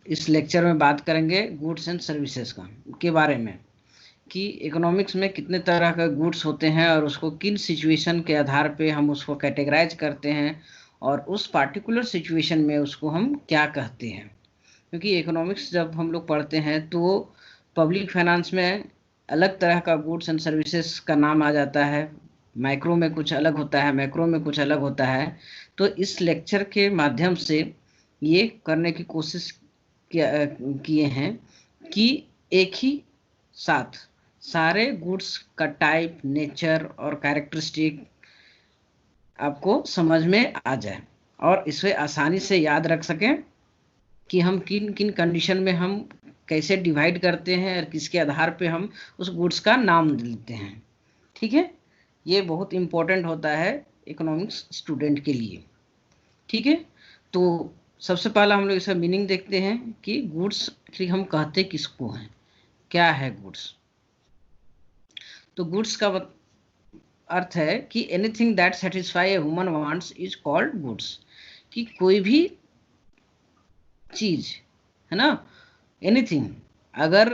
इस लेक्चर में बात करेंगे गुड्स एंड सर्विसेज के बारे में, कि इकोनॉमिक्स में कितने तरह के गुड्स होते हैं और उसको किन सिचुएशन के आधार पे हम उसको कैटेगराइज करते हैं और उस पार्टिकुलर सिचुएशन में उसको हम क्या कहते हैं। क्योंकि इकोनॉमिक्स जब हम लोग पढ़ते हैं तो पब्लिक फाइनेंस में अलग तरह का गुड्स एंड सर्विसेज का नाम आ जाता है, माइक्रो में कुछ अलग होता है, मैक्रो में कुछ अलग होता है। तो इस लेक्चर के माध्यम से ये करने की कोशिश किए हैं कि एक ही साथ सारे गुड्स का टाइप, नेचर और कैरेक्टरिस्टिक आपको समझ में आ जाए और इसे आसानी से याद रख सकें कि हम किन किन कंडीशन में हम कैसे डिवाइड करते हैं और किसके आधार पे हम उस गुड्स का नाम देते हैं। ठीक है, ये बहुत इम्पोर्टेंट होता है इकोनॉमिक्स स्टूडेंट के लिए। ठीक है, तो सबसे पहला हम लोग इसका मीनिंग देखते हैं कि गुड्स हम कहते किसको हैं, क्या है गुड्स। तो गुड्स का अर्थ है कि anything that satisfy a human wants is called goods, कि कोई भी चीज है ना, एनीथिंग, अगर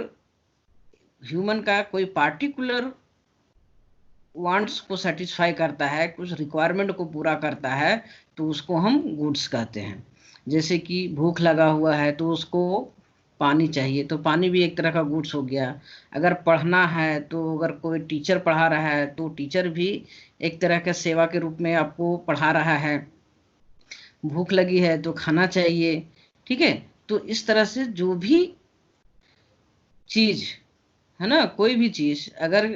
ह्यूमन का कोई पार्टिकुलर वांट्स को सेटिस्फाई करता है, कुछ रिक्वायरमेंट को पूरा करता है, तो उसको हम गुड्स कहते हैं। जैसे कि भूख लगा हुआ है तो उसको पानी चाहिए, तो पानी भी एक तरह का गुड्स हो गया। अगर पढ़ना है तो अगर कोई टीचर पढ़ा रहा है तो टीचर भी एक तरह का सेवा के रूप में आपको पढ़ा रहा है। भूख लगी है तो खाना चाहिए। ठीक है, तो इस तरह से जो भी चीज है ना, कोई भी चीज अगर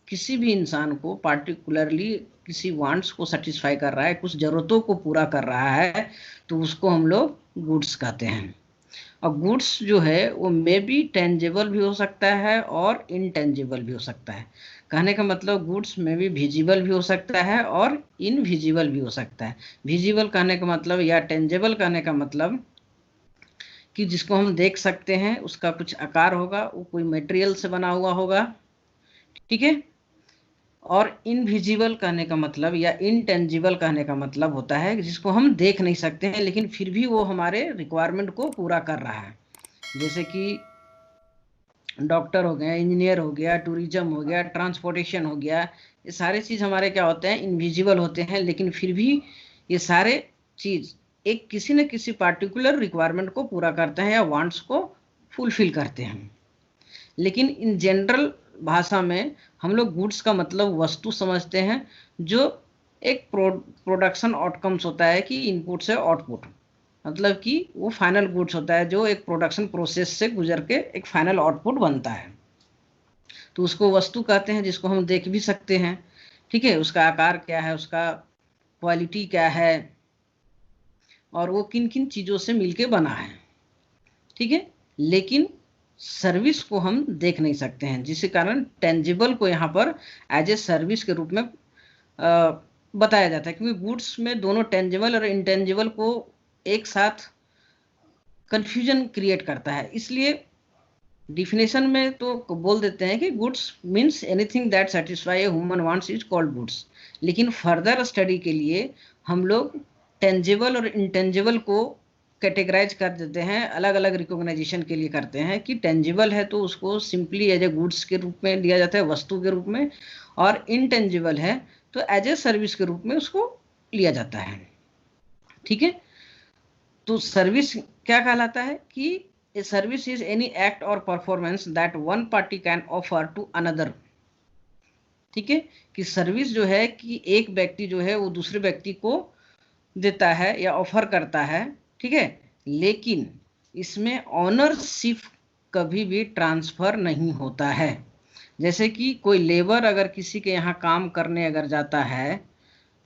किसी भी इंसान को पार्टिकुलरली किसी वांट्स को सेटिस्फाई कर रहा है, कुछ जरूरतों को पूरा कर रहा है, तो उसको हम लोग गुड्स कहते हैं। और गुड्स जो है वो मे बी टेंजेबल भी हो सकता है और इनटेंजेबल भी हो सकता है। कहने का मतलब गुड्स में भी विजिबल भी हो सकता है और इनविजिबल भी हो सकता है। विजिबल कहने का मतलब या टेंजेबल कहने का मतलब कि जिसको हम देख सकते हैं, उसका कुछ आकार होगा, वो कोई मटेरियल से बना हुआ होगा। ठीक है, और इनविजिबल कहने का मतलब या इनटेंजिबल कहने का मतलब होता है जिसको हम देख नहीं सकते हैं लेकिन फिर भी वो हमारे रिक्वायरमेंट को पूरा कर रहा है। जैसे कि डॉक्टर हो गया, इंजीनियर हो गया, टूरिज्म हो गया, ट्रांसपोर्टेशन हो गया, ये सारे चीज़ हमारे क्या होते हैं, इनविजिबल होते हैं, लेकिन फिर भी ये सारे चीज़ एक किसी न किसी पार्टिकुलर रिक्वायरमेंट को पूरा करते हैं या वांट्स को फुलफिल करते हैं। लेकिन इन जनरल भाषा में हम लोग गुड्स का मतलब वस्तु समझते हैं, जो एक प्रोडक्शन आउटकम्स होता है कि इनपुट से आउटपुट, मतलब कि वो फाइनल गुड्स होता है जो एक प्रोडक्शन प्रोसेस से गुजर के एक फाइनल आउटपुट बनता है। तो उसको वस्तु कहते हैं जिसको हम देख भी सकते हैं। ठीक है, उसका आकार क्या है, उसका क्वालिटी क्या है और वो किन किन चीज़ों से मिलके बना है। ठीक है, लेकिन सर्विस को हम देख नहीं सकते हैं, जिसके कारण टेंजिबल को यहाँ पर एज ए सर्विस के रूप में बताया जाता है, क्योंकि गुड्स में दोनों टेंजिबल और इंटेंजिबल को एक साथ कंफ्यूजन क्रिएट करता है। इसलिए डिफिनेशन में तो बोल देते हैं कि goods means anything that satisfy a human wants is called goods, लेकिन फर्दर स्टडी के लिए हम लोग टेंजिबल और इंटेंजिबल को कैटेगराइज कर देते हैं, अलग अलग रिकॉग्नाइजेशन के लिए करते हैं कि टेंजिबल है तो उसको सिंपली एज ए गुड्स के रूप में लिया जाता है, वस्तु के रूप में, और इनटेंजिबल है तो एज ए सर्विस के रूप में उसको लिया जाता है। ठीक है, तो सर्विस क्या कहलाता है कि a service is any act or performance that one party can offer to another. ठीक है, कि सर्विस जो है कि एक व्यक्ति जो है वो दूसरे व्यक्ति को देता है या ऑफर करता है। ठीक है, लेकिन इसमें ऑनरशिप कभी भी ट्रांसफर नहीं होता है। जैसे कि कोई लेबर अगर किसी के यहाँ काम करने अगर जाता है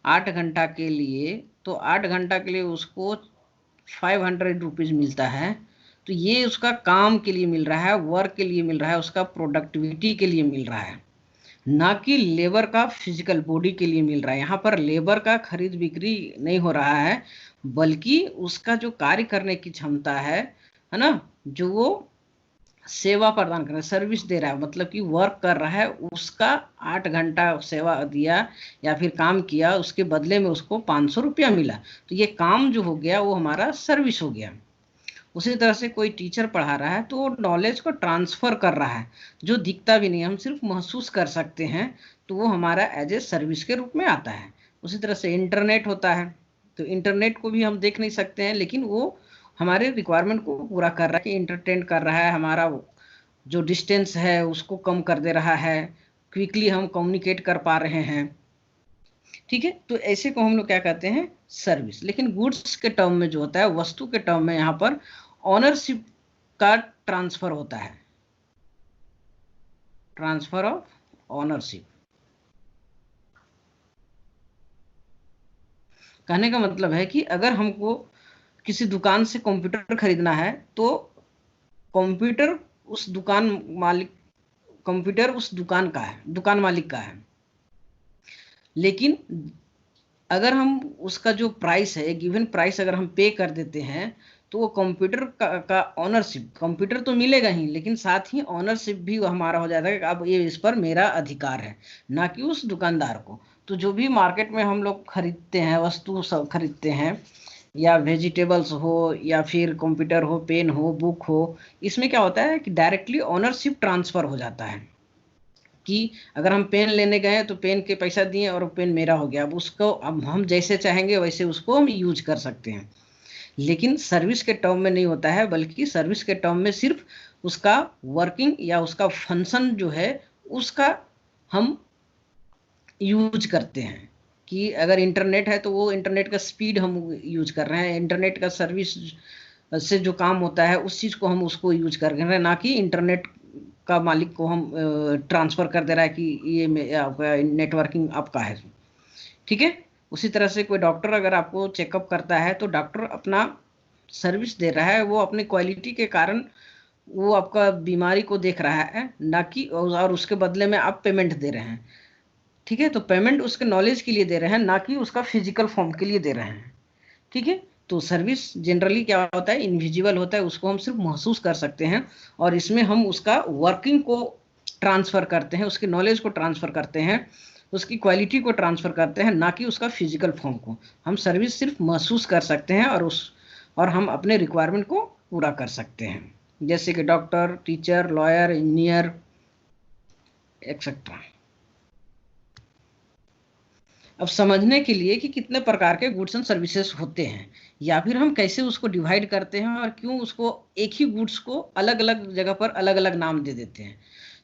8 घंटा के लिए, तो 8 घंटा के लिए उसको 500 रुपीज़ मिलता है। तो ये उसका काम के लिए मिल रहा है, वर्क के लिए मिल रहा है, उसका प्रोडक्टिविटी के लिए मिल रहा है, ना कि लेबर का फिजिकल बॉडी के लिए मिल रहा है। यहाँ पर लेबर का खरीद बिक्री नहीं हो रहा है, बल्कि उसका जो कार्य करने की क्षमता है ना, जो वो सेवा प्रदान कर रहा है, सर्विस दे रहा है, मतलब कि वर्क कर रहा है, उसका 8 घंटा सेवा दिया या फिर काम किया, उसके बदले में उसको 500 रुपया मिला, तो ये काम जो हो गया वो हमारा सर्विस हो गया। उसी तरह से कोई टीचर पढ़ा रहा है तो वो नॉलेज को ट्रांसफर कर रहा है, जो दिखता भी नहीं, हम सिर्फ महसूस कर सकते हैं, तो वो हमारा एज ए सर्विस के रूप में आता है। उसी तरह से इंटरनेट होता है, तो इंटरनेट को भी हम देख नहीं सकते हैं, लेकिन वो हमारे रिक्वायरमेंट को पूरा कर रहा है, कि इंटरटेन कर रहा है, हमारा जो डिस्टेंस है उसको कम कर दे रहा है, क्विकली हम कम्युनिकेट कर पा रहे हैं। ठीक है, तो ऐसे को हम लोग क्या कहते हैं, सर्विस। लेकिन गुड्स के टर्म में जो होता है, वस्तु के टर्म में, यहाँ पर ऑनरशिप का ट्रांसफर होता है, ट्रांसफर ऑफ ऑनरशिप। कहने का मतलब है कि अगर हमको किसी दुकान से कंप्यूटर खरीदना है, तो कंप्यूटर उस दुकान मालिक कंप्यूटर उस दुकान का है, दुकान मालिक का है। लेकिन अगर हम उसका जो प्राइस है, गिवन प्राइस अगर हम पे कर देते हैं, तो वो कंप्यूटर का ऑनरशिप, कंप्यूटर तो मिलेगा ही, लेकिन साथ ही ऑनरशिप भी हमारा हो जाता है कि अब ये इस पर मेरा अधिकार है, ना कि उस दुकानदार को। तो जो भी मार्केट में हम लोग खरीदते हैं, वस्तु सब खरीदते हैं, या वेजिटेबल्स हो, या फिर कंप्यूटर हो, पेन हो, बुक हो, इसमें क्या होता है कि डायरेक्टली ऑनरशिप ट्रांसफर हो जाता है। कि अगर हम पेन लेने गए तो पेन के पैसा दिए और पेन मेरा हो गया, अब उसको अब हम जैसे चाहेंगे वैसे उसको हम यूज कर सकते हैं। लेकिन सर्विस के टर्म में नहीं होता है, बल्कि सर्विस के टर्म में सिर्फ उसका वर्किंग या उसका फंक्शन जो है, उसका हम यूज करते हैं। कि अगर इंटरनेट है तो वो इंटरनेट का स्पीड हम यूज कर रहे हैं, इंटरनेट का सर्विस से जो काम होता है उस चीज़ को हम उसको यूज कर रहे हैं, ना कि इंटरनेट का मालिक को हम ट्रांसफर कर दे रहा है कि ये आपका नेटवर्किंग आपका है। ठीक है, उसी तरह से कोई डॉक्टर अगर आपको चेकअप करता है, तो डॉक्टर अपना सर्विस दे रहा है, वो अपनी क्वालिटी के कारण वो आपका बीमारी को देख रहा है, ना कि और उसके बदले में आप पेमेंट दे रहे हैं। ठीक है, तो पेमेंट उसके नॉलेज के लिए दे रहे हैं, ना कि उसका फिजिकल फॉर्म के लिए दे रहे हैं। ठीक है, तो सर्विस जनरली क्या होता है, इनविजिबल होता है, उसको हम सिर्फ महसूस कर सकते हैं, और इसमें हम उसका वर्किंग को ट्रांसफर करते हैं, उसकी नॉलेज को ट्रांसफर करते हैं, उसकी क्वालिटी को ट्रांसफर करते हैं, ना कि उसका फिजिकल फॉर्म को। हम सर्विस सिर्फ महसूस कर सकते हैं, और हम अपने रिक्वायरमेंट को पूरा कर सकते हैं, जैसे कि doctor, teacher, lawyer, engineer, etcetera. अब समझने के लिए कि कितने प्रकार के गुड्स एंड सर्विसेज होते हैं, या फिर हम कैसे उसको डिवाइड करते हैं, और क्यों उसको एक ही गुड्स को अलग अलग जगह पर अलग अलग नाम दे देते हैं,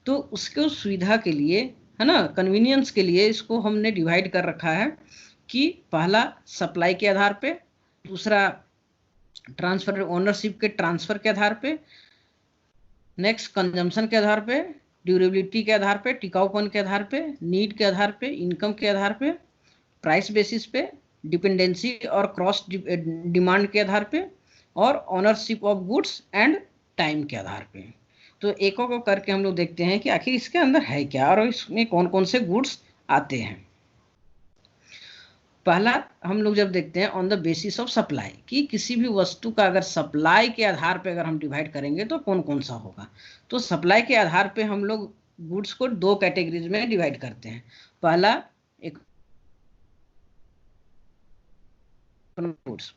तो उसको सुविधा के लिए, है ना, कन्वीनियंस के लिए इसको हमने डिवाइड कर रखा है। कि पहला सप्लाई के आधार पे, दूसरा ट्रांसफर ओनरशिप के ट्रांसफर के आधार पे, नेक्स्ट कंजम्पशन के आधार पे, ड्यूरेबिलिटी के आधार पे, टिकाऊपन के आधार पे, नीड के आधार पे, इनकम के आधार पे, प्राइस बेसिस पे, डिपेंडेंसी और क्रॉस डिमांड के आधार पे, और ownership of goods and time के आधार पे। तो एक को करके हम लोग देखते हैं कि आखिर इसके अंदर है क्या, और इसमें कौन कौन से गुड्स आते हैं। पहला हम लोग जब देखते हैं on the basis of supply, कि किसी भी वस्तु का अगर सप्लाई के आधार पे अगर हम डिवाइड करेंगे तो कौन कौन सा होगा। तो सप्लाई के आधार पे हम लोग गुड्स को दो कैटेगरीज में डिवाइड करते हैं। पहला गुड्स,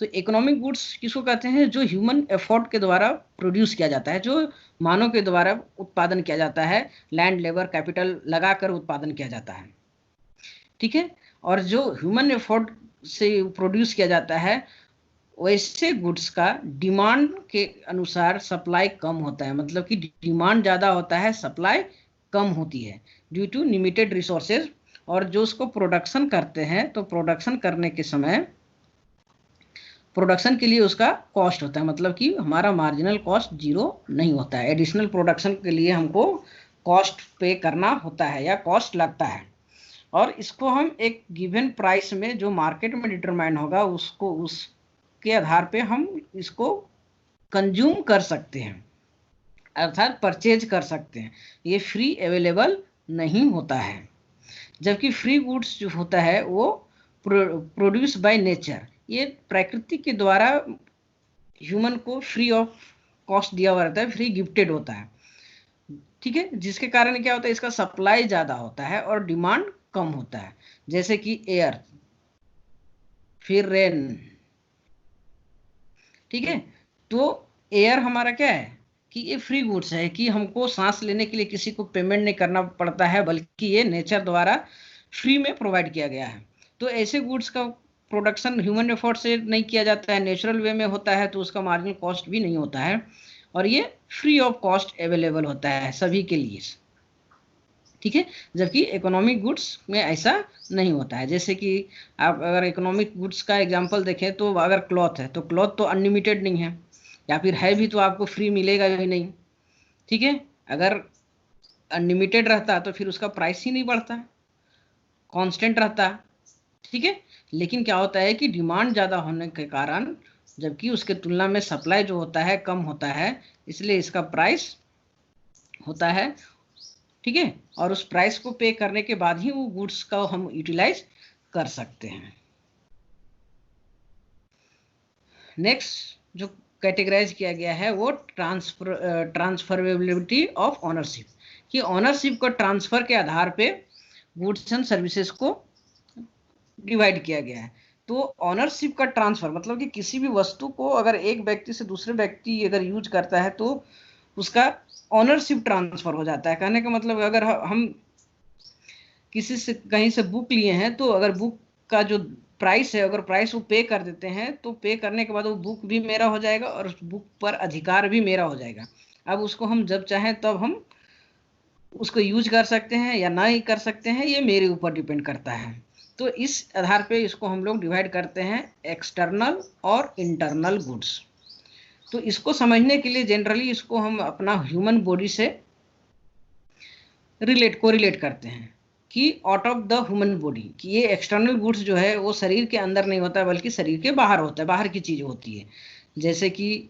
तो इकोनॉमिक गुड्स किसको कहते हैं, जो ह्यूमन एफर्ट के द्वारा प्रोड्यूस किया जाता है, जो मानव के द्वारा उत्पादन किया जाता है, लैंड, लेबर, कैपिटल लगाकर उत्पादन किया जाता है। ठीक है, और जो ह्यूमन एफर्ट से प्रोड्यूस किया जाता है, वैसे गुड्स का डिमांड के अनुसार सप्लाई कम होता है, मतलब कि डिमांड ज़्यादा होता है, सप्लाई कम होती है, ड्यू टू लिमिटेड रिसोर्सेज। और जो उसको प्रोडक्शन करते हैं, तो प्रोडक्शन करने के समय प्रोडक्शन के लिए उसका कॉस्ट होता है, मतलब कि हमारा मार्जिनल कॉस्ट जीरो नहीं होता है, एडिशनल प्रोडक्शन के लिए हमको कॉस्ट पे करना होता है या कॉस्ट लगता है। और इसको हम एक गिवन प्राइस में जो मार्केट में डिटरमाइन होगा, उसको उसके आधार पे हम इसको कंज्यूम कर सकते हैं, अर्थात परचेज कर सकते हैं। ये फ्री अवेलेबल नहीं होता है। जबकि फ्री गुड्स जो होता है वो प्रोड्यूस बाय नेचर, ये प्रकृति के द्वारा ह्यूमन को फ्री ऑफ कॉस्ट दिया हुआ रहता है, फ्री गिफ्टेड होता है। ठीक है, जिसके कारण क्या होता है, इसका सप्लाई ज़्यादा होता है और डिमांड कम होता है। जैसे कि एयर, फिर रेन, ठीक है, तो एयर हमारा क्या है कि ये फ्री गुड्स है, कि हमको सांस लेने के लिए किसी को पेमेंट नहीं करना पड़ता है, बल्कि ये नेचर द्वारा फ्री में प्रोवाइड किया गया है। तो ऐसे गुड्स का प्रोडक्शन ह्यूमन एफर्ट से नहीं किया जाता है, नेचुरल वे में होता है, तो उसका मार्जिनल कॉस्ट भी नहीं होता है, और ये फ्री ऑफ कॉस्ट अवेलेबल होता है सभी के लिए। ठीक है, जबकि इकोनॉमिक गुड्स में ऐसा नहीं होता है। जैसे कि आप अगर इकोनॉमिक गुड्स का एग्जांपल देखें, तो अगर क्लॉथ है तो क्लॉथ तो अनलिमिटेड नहीं है, या फिर है भी तो आपको फ्री मिलेगा भी नहीं। ठीक है, अगर अनलिमिटेड रहता तो फिर उसका प्राइस ही नहीं बढ़ता, कांस्टेंट रहता। ठीक है, लेकिन क्या होता है कि डिमांड ज़्यादा होने के कारण, जबकि उसके तुलना में सप्लाई जो होता है कम होता है, इसलिए इसका प्राइस होता है। ठीक है, और उस प्राइस को पे करने के बाद ही वो गुड्स का हम यूटिलाइज कर सकते हैं। नेक्स्ट जो कैटेगराइज किया गया है वो ट्रांसफरेबिलिटी ऑफ ऑनरशिप, कि ऑनरशिप को ट्रांसफर के आधार पे गुड्स एंड सर्विसेज को डिवाइड किया गया है। तो ऑनरशिप का ट्रांसफर मतलब कि किसी भी वस्तु को अगर एक व्यक्ति से दूसरे व्यक्ति अगर यूज करता है तो उसका ऑनरशिप ट्रांसफर हो जाता है। कहने का मतलब अगर हम किसी से कहीं से बुक लिए हैं, तो अगर बुक का जो प्राइस है, अगर प्राइस वो पे कर देते हैं, तो पे करने के बाद वो बुक भी मेरा हो जाएगा और उस बुक पर अधिकार भी मेरा हो जाएगा। अब उसको हम जब चाहें तब हम उसको यूज कर सकते हैं या ना ही कर सकते हैं, ये मेरे ऊपर डिपेंड करता है। तो इस आधार पे इसको हम लोग डिवाइड करते हैं एक्सटर्नल और इंटरनल गुड्स। तो इसको समझने के लिए जनरली इसको हम अपना ह्यूमन बॉडी से कोरिलेट करते हैं कि out of the human body, कि ये एक्सटर्नल गुड्स जो है वो शरीर के अंदर नहीं होता है बल्कि शरीर के बाहर होता है, बाहर की चीज होती है। जैसे कि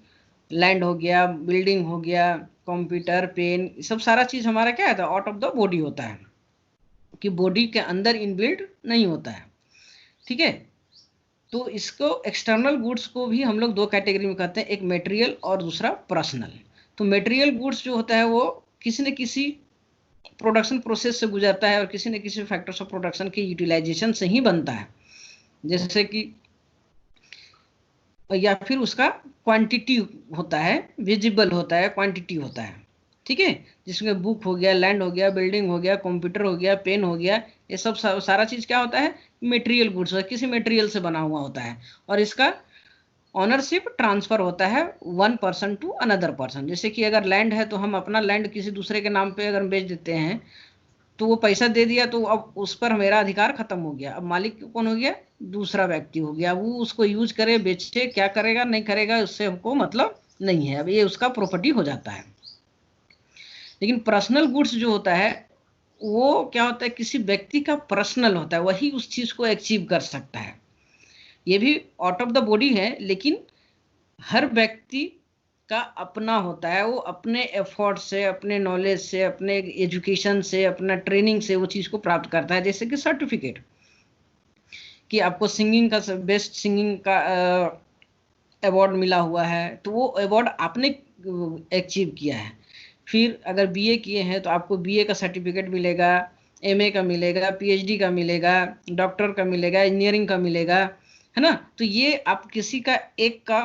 लैंड हो गया, बिल्डिंग हो गया, कंप्यूटर, पेन, सब सारा चीज हमारा क्या है, आउट ऑफ द बॉडी होता है, कि बॉडी के अंदर इनबिल्ट नहीं होता है। ठीक है, तो इसको एक्सटर्नल गुड्स को भी हम लोग दो कैटेगरी में कहते हैं, एक मटेरियल और दूसरा पर्सनल। तो मटेरियल गुड्स जो होता है वो किसी न किसी प्रोडक्शन प्रोसेस से गुजरता है और किसी न किसी फैक्टर्स ऑफ प्रोडक्शन के यूटिलाइजेशन से ही बनता है। जैसे कि या फिर उसका क्वांटिटी होता है, विजिबल होता है, क्वांटिटी होता है। ठीक है, जिसमें बुक हो गया, लैंड हो गया, बिल्डिंग हो गया, कंप्यूटर हो गया, पेन हो गया, ये सब सारा चीज क्या होता है, मटेरियल गुड्स है, किसी मटेरियल से बना हुआ होता है। और इसका ऑनरशिप ट्रांसफर होता है one person to another person. जैसे कि अगर लैंड है तो हम अपना लैंड किसी दूसरे के नाम पे अगर बेच देते हैं, तो वो पैसा दे दिया, तो अब उस पर मेरा अधिकार खत्म हो गया। अब मालिक कौन हो गया, दूसरा व्यक्ति हो गया। वो उसको यूज करे, बेचे, क्या करेगा नहीं करेगा उससे हमको मतलब नहीं है, अब ये उसका प्रॉपर्टी हो जाता है। लेकिन पर्सनल गुड्स जो होता है वो क्या होता है, किसी व्यक्ति का पर्सनल होता है, वही उस चीज को अचीव कर सकता है। ये भी आउट ऑफ द बॉडी है, लेकिन हर व्यक्ति का अपना होता है, वो अपने एफर्ट से, अपने नॉलेज से, अपने एजुकेशन से, अपना ट्रेनिंग से वो चीज को प्राप्त करता है। जैसे कि सर्टिफिकेट, कि आपको सिंगिंग का बेस्ट सिंगिंग का अवार्ड मिला हुआ है, तो वो अवार्ड आपने अचीव किया है। फिर अगर बीए किए हैं तो आपको बीए का सर्टिफिकेट मिलेगा, एमए का मिलेगा, पीएचडी का मिलेगा, डॉक्टर का मिलेगा, इंजीनियरिंग का मिलेगा, है ना। तो ये आप किसी का एक का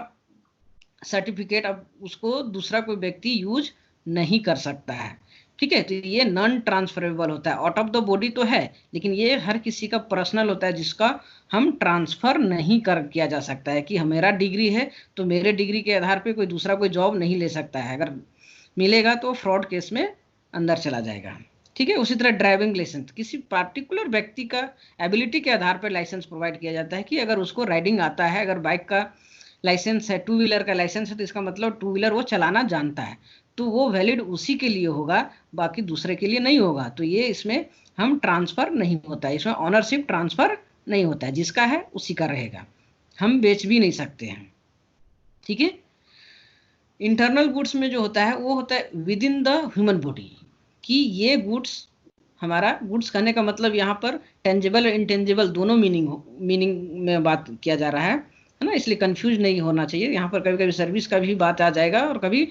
सर्टिफिकेट अब उसको दूसरा कोई व्यक्ति यूज नहीं कर सकता है। ठीक है, तो ये नॉन ट्रांसफरेबल होता है। आउट ऑफ द बॉडी तो है, लेकिन ये हर किसी का पर्सनल होता है, जिसका हम ट्रांसफर नहीं कर किया जा सकता है। कि मेरा डिग्री है तो मेरे डिग्री के आधार पे कोई दूसरा कोई जॉब नहीं ले सकता है, अगर मिलेगा तो फ्रॉड केस में अंदर चला जाएगा। ठीक है, उसी तरह ड्राइविंग लाइसेंस किसी पार्टिकुलर व्यक्ति का एबिलिटी के आधार पर लाइसेंस प्रोवाइड किया जाता है, कि अगर उसको राइडिंग आता है, अगर बाइक का लाइसेंस है, टू व्हीलर का लाइसेंस है, तो इसका मतलब टू व्हीलर वो चलाना जानता है, तो वो वैलिड उसी के लिए होगा, बाकी दूसरे के लिए नहीं होगा। तो ये इसमें हम ट्रांसफर नहीं होता है, इसमें ऑनरशिप ट्रांसफर नहीं होता है, जिसका है उसी का रहेगा, हम बेच भी नहीं सकते हैं। ठीक है, इंटरनल गुड्स में जो होता है वो होता है with in the human body, कि ये गुड्स, हमारा गुड्स कहने का मतलब यहाँ पर टेंजिबल और इंटेंजिबल दोनों मीनिंग में बात किया जा रहा है ना, इसलिए कंफ्यूज नहीं होना चाहिए। यहाँ पर कभी कभी सर्विस का भी बात आ जाएगा और कभी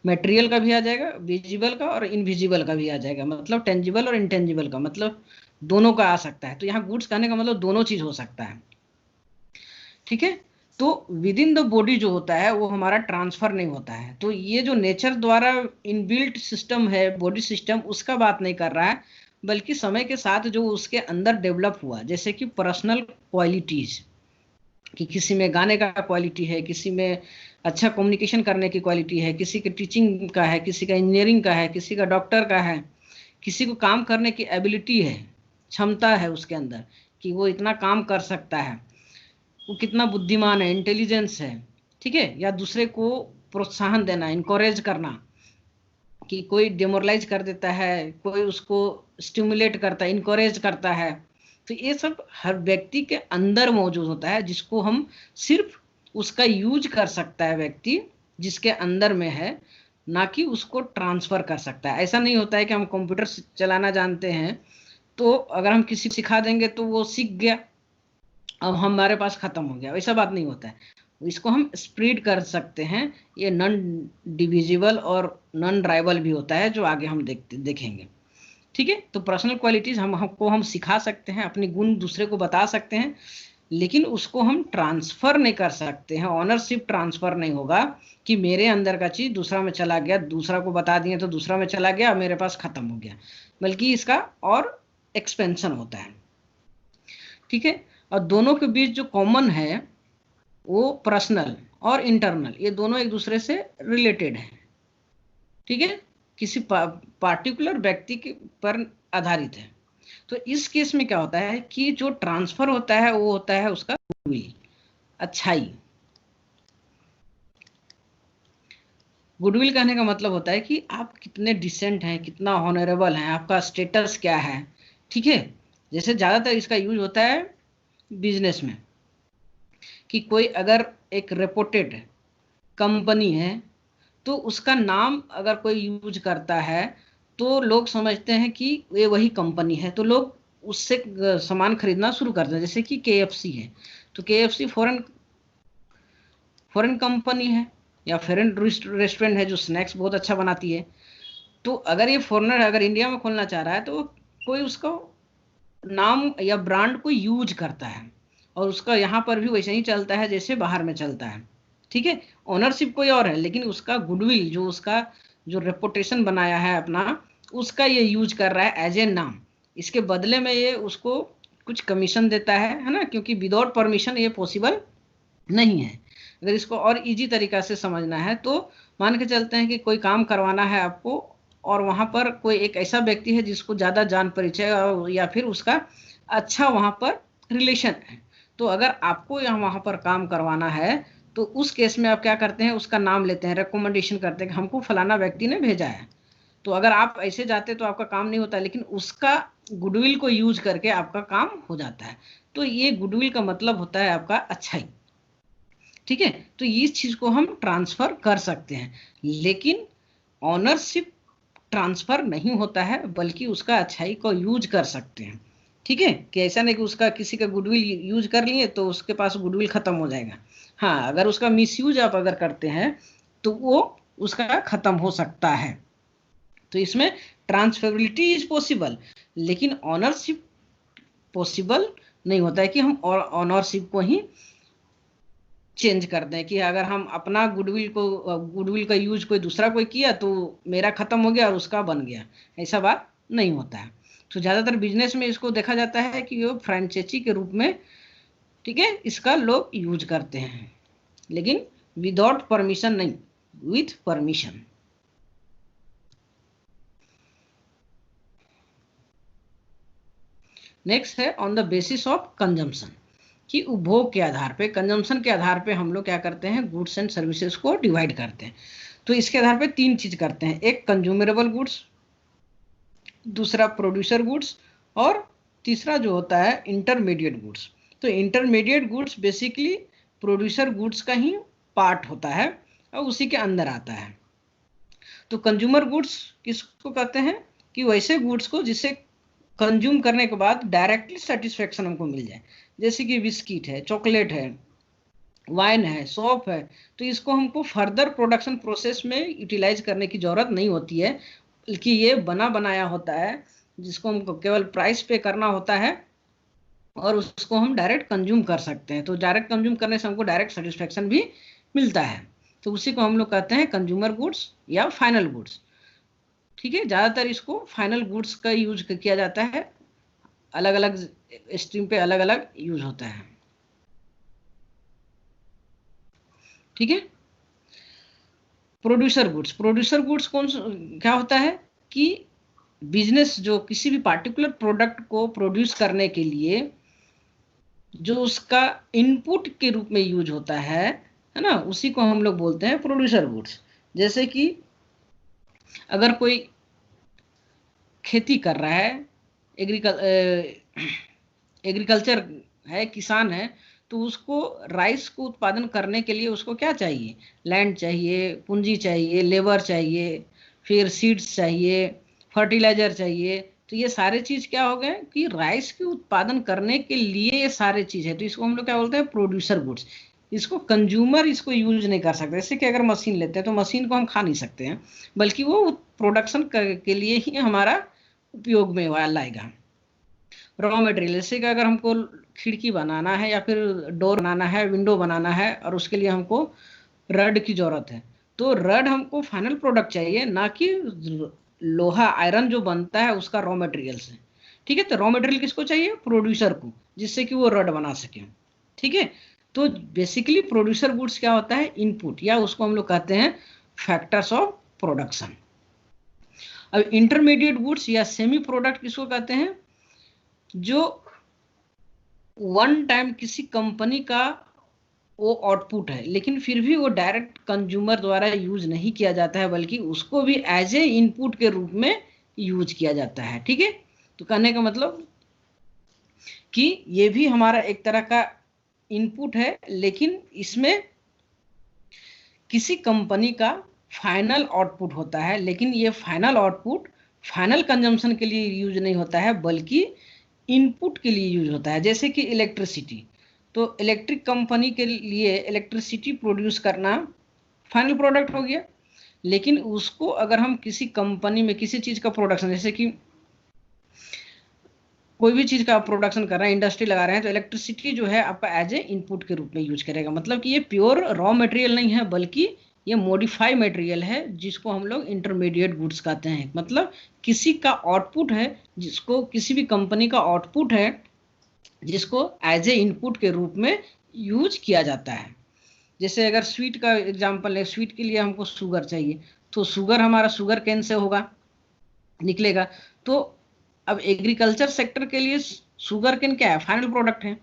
मटेरियल का भी आ जाएगा, विजिबल का और इनविजिबल का भी आ जाएगा, मतलब टेंजिबल और इंटेंजिबल का मतलब दोनों का आ सकता है। तो यहाँ गुड्स कहने का मतलब दोनों चीज हो सकता है। ठीक है, तो विद इन द बॉडी जो होता है वो हमारा ट्रांसफर नहीं होता है। तो ये जो नेचर द्वारा इनबिल्ट सिस्टम है बॉडी सिस्टम, उसका बात नहीं कर रहा है, बल्कि समय के साथ जो उसके अंदर डेवलप हुआ, जैसे कि पर्सनल क्वालिटीज, कि किसी में गाने का क्वालिटी है, किसी में अच्छा कम्युनिकेशन करने की क्वालिटी है, किसी के टीचिंग का है, किसी का इंजीनियरिंग का है, किसी का डॉक्टर का है, किसी को काम करने की एबिलिटी है, क्षमता है उसके अंदर कि वो इतना काम कर सकता है, वो कितना बुद्धिमान है, इंटेलिजेंस है, ठीक है। या दूसरे को प्रोत्साहन देना, इनकरेज करना, कि कोई डिमोरलाइज कर देता है, कोई उसको स्टिमुलेट करता है, इनकरेज करता है। तो ये सब हर व्यक्ति के अंदर मौजूद होता है, जिसको हम सिर्फ उसका यूज कर सकता है व्यक्ति जिसके अंदर में है, ना कि उसको ट्रांसफर कर सकता है। ऐसा नहीं होता है कि हम कंप्यूटर चलाना जानते हैं तो अगर हम किसी को सिखा देंगे तो वो सीख गया, अब हमारे पास खत्म हो गया, वैसा बात नहीं होता है। इसको हम स्प्रेड कर सकते हैं। ये नॉन डिविजिबल और नॉन ड्राइबल भी होता है, जो आगे हम देखेंगे, ठीक है। तो पर्सनल क्वालिटीज हम सिखा सकते हैं, अपने गुण दूसरे को बता सकते हैं, लेकिन उसको हम ट्रांसफर नहीं कर सकते हैं। ऑनरशिप ट्रांसफर नहीं होगा कि मेरे अंदर का चीज दूसरा में चला गया, दूसरा को बता दिए तो दूसरा में चला गया, मेरे पास खत्म हो गया, बल्कि इसका और एक्सपेंशन होता है, ठीक है। और दोनों के बीच जो कॉमन है वो पर्सनल और इंटरनल, ये दोनों एक दूसरे से रिलेटेड है, ठीक है, किसी पार्टिकुलर व्यक्ति के पर आधारित है। तो इस केस में क्या होता है कि जो ट्रांसफर होता है वो होता है उसका गुडविल, अच्छाई। गुडविल कहने का मतलब होता है कि आप कितने डिसेंट हैं, कितना ऑनरेबल हैं, आपका स्टेटस क्या है, ठीक है। जैसे ज्यादातर इसका यूज होता है बिजनेस में, कि कोई अगर एक रेपुटेड कंपनी है तो उसका नाम अगर कोई यूज करता है तो लोग समझते हैं कि ये वही कंपनी है, तो लोग उससे सामान खरीदना शुरू करते हैं। जैसे कि KFC है, तो KFC फॉरेन फॉरेन कंपनी है, या फॉरेन रेस्टोरेंट है जो स्नैक्स बहुत अच्छा बनाती है। तो अगर ये फॉरेनर अगर इंडिया में खोलना चाह रहा है तो कोई उसका नाम या ब्रांड को यूज करता है, और उसका यहाँ पर भी वैसे ही चलता है जैसे बाहर में चलता है, ठीक है। ओनरशिप कोई और है, लेकिन उसका गुडविल, जो उसका जो रेपुटेशन बनाया है अपना, उसका ये यूज कर रहा है एज ए नाम। इसके बदले में ये उसको कुछ कमीशन देता है ना, क्योंकि विदाउट परमिशन ये पॉसिबल नहीं है। अगर इसको और इजी तरीका से समझना है तो मान के चलते हैं कि कोई काम करवाना है आपको, और वहां पर कोई एक ऐसा व्यक्ति है जिसको ज्यादा जान परिचय या फिर उसका अच्छा वहां पर रिलेशन है। तो अगर आपको यहाँ वहां पर काम करवाना है तो उस केस में आप क्या करते हैं, उसका नाम लेते हैं, रिकमेंडेशन करते हैं कि हमको फलाना व्यक्ति ने भेजा है। तो अगर आप ऐसे जाते तो आपका काम नहीं होता, लेकिन उसका गुडविल को यूज करके आपका काम हो जाता है। तो ये गुडविल का मतलब होता है आपका अच्छाई, ठीक है। तो इस चीज को हम ट्रांसफर कर सकते हैं, लेकिन ऑनरशिप ट्रांसफर नहीं होता है, बल्कि उसका अच्छाई को यूज कर सकते हैं, ठीक है। कि ऐसा नहीं कि उसका किसी का गुडविल यूज कर लिए तो उसके पास गुडविल खत्म हो जाएगा। हाँ, अगर उसका मिसयूज आप अगर करते हैं तो वो उसका खत्म हो सकता है। तो इसमें ट्रांसफरेबिलिटी इज पॉसिबल, लेकिन ऑनरशिप पॉसिबल नहीं होता है कि हम ऑनरशिप को ही चेंज कर दें, कि अगर हम अपना गुडविल का यूज कोई दूसरा कोई किया तो मेरा खत्म हो गया और उसका बन गया, ऐसा बात नहीं होता है। तो ज्यादातर बिजनेस में इसको देखा जाता है कि वो फ्रेंचाइजी के रूप में, ठीक है, इसका लोग यूज करते हैं, लेकिन विदाउट परमिशन नहीं, विथ परमिशन। नेक्स्ट है on the basis of consumption, कि उपभोग के आधार पे, कंजम्पशन के आधार पे हम लोग क्या करते हैं, गुड्स एंड सर्विसेज को डिवाइड करते हैं। तो इसके आधार पे तीन चीज करते हैं, एक कंज्यूमेबल गुड्स, दूसरा प्रोड्यूसर गुड्स, और तीसरा जो होता है इंटरमीडिएट गुड्स। तो intermediate goods basically producer goods का ही पार्ट होता है और उसी के अंदर आता है। तो कंज्यूमर गुड्स किसको कहते हैं, कि वैसे गुड्स को जिसे कंज्यूम करने के बाद डायरेक्टली सेटिस्फेक्शन हमको मिल जाए, जैसे कि बिस्किट है, चॉकलेट है, वाइन है, सॉप है। तो इसको हमको फर्दर प्रोडक्शन प्रोसेस में यूटिलाइज करने की जरूरत नहीं होती है, बल्कि ये बना बनाया होता है, जिसको हमको केवल प्राइस पे करना होता है, और उसको हम डायरेक्ट कंज्यूम कर सकते हैं। तो डायरेक्ट कंज्यूम करने से हमको डायरेक्ट सेटिस्फेक्शन भी मिलता है, तो उसी को हम लोग कहते हैं कंज्यूमर गुड्स या फाइनल गुड्स। ठीक है, ज़्यादातर इसको फाइनल गुड्स का यूज किया जाता है, अलग अलग स्ट्रीम पे अलग अलग यूज होता है। ठीक है, प्रोड्यूसर गुड्स, प्रोड्यूसर गुड्स कौन क्या होता है कि बिजनेस जो किसी भी पार्टिकुलर प्रोडक्ट को प्रोड्यूस करने के लिए जो उसका इनपुट के रूप में यूज होता है ना, उसी को हम लोग बोलते हैं प्रोड्यूसर गुड्स। जैसे कि अगर कोई खेती कर रहा है, एग्रीकल्चर है, किसान है, तो उसको राइस को उत्पादन करने के लिए उसको क्या चाहिए, लैंड चाहिए, पूंजी चाहिए, लेबर चाहिए, फिर सीड्स चाहिए, फर्टिलाइजर चाहिए। तो ये सारे चीज क्या हो गए कि राइस के उत्पादन करने के लिए ये सारे चीज है, तो इसको हम लोग क्या बोलते हैं प्रोड्यूसर गुड्स। इसको कंज्यूमर इसको यूज नहीं कर सकते। जैसे कि अगर मशीन लेते हैं तो मशीन को हम खा नहीं सकते हैं, बल्कि वो प्रोडक्शन के लिए ही हमारा उपयोग में लाएगा। रॉ मटेरियल, जैसे कि अगर हमको खिड़की बनाना है या फिर डोर बनाना है, विंडो बनाना है, और उसके लिए हमको रड की जरूरत है, तो रड हमको फाइनल प्रोडक्ट चाहिए, ना कि लोहा आयरन जो बनता है उसका रॉ मटेरियल से। ठीक है, तो रॉ मटेरियल किसको चाहिए, प्रोड्यूसर को, जिससे कि वो रड बना सके। ठीक है, तो बेसिकली प्रोड्यूसर गुड्स क्या होता है, इनपुट, या उसको हम लोग कहते हैं फैक्टर्स ऑफ प्रोडक्शन। अब इंटरमीडिएट गुड्स या सेमी प्रोडक्ट किसको कहते हैं, जो वन टाइम किसी कंपनी का वो आउटपुट है, लेकिन फिर भी वो डायरेक्ट कंज्यूमर द्वारा यूज नहीं किया जाता है, बल्कि उसको भी एज ए इनपुट के रूप में यूज किया जाता है। ठीक है, तो कहने का मतलब कि ये भी हमारा एक तरह का इनपुट है, लेकिन इसमें किसी कंपनी का फाइनल आउटपुट होता है, लेकिन ये फाइनल आउटपुट फाइनल कंजम्पशन के लिए यूज नहीं होता है, बल्कि इनपुट के लिए यूज होता है। जैसे कि इलेक्ट्रिसिटी, तो इलेक्ट्रिक कंपनी के लिए इलेक्ट्रिसिटी प्रोड्यूस करना फाइनल प्रोडक्ट हो गया, लेकिन उसको अगर हम किसी कंपनी में किसी चीज का प्रोडक्शन, जैसे कि कोई भी चीज का प्रोडक्शन कर रहे हैं, इंडस्ट्री लगा रहे हैं, तो इलेक्ट्रिसिटी जो है आपका एज ए इनपुट के रूप में यूज करेगा। मतलब कि ये प्योर रॉ मटेरियल नहीं है, बल्कि ये मॉडिफाई मटेरियल है, जिसको हम लोग इंटरमीडिएट गुड्स कहते हैं। मतलब किसी का आउटपुट है, जिसको किसी भी कंपनी का आउटपुट है, जिसको एज ए इनपुट के रूप में यूज किया जाता है। जैसे अगर स्वीट का एग्जांपल है, स्वीट के लिए हमको शुगर चाहिए, तो शुगर हमारा शुगर केन से होगा, निकलेगा। तो अब एग्रीकल्चर सेक्टर के लिए शुगर केन क्या है, फाइनल प्रोडक्ट है।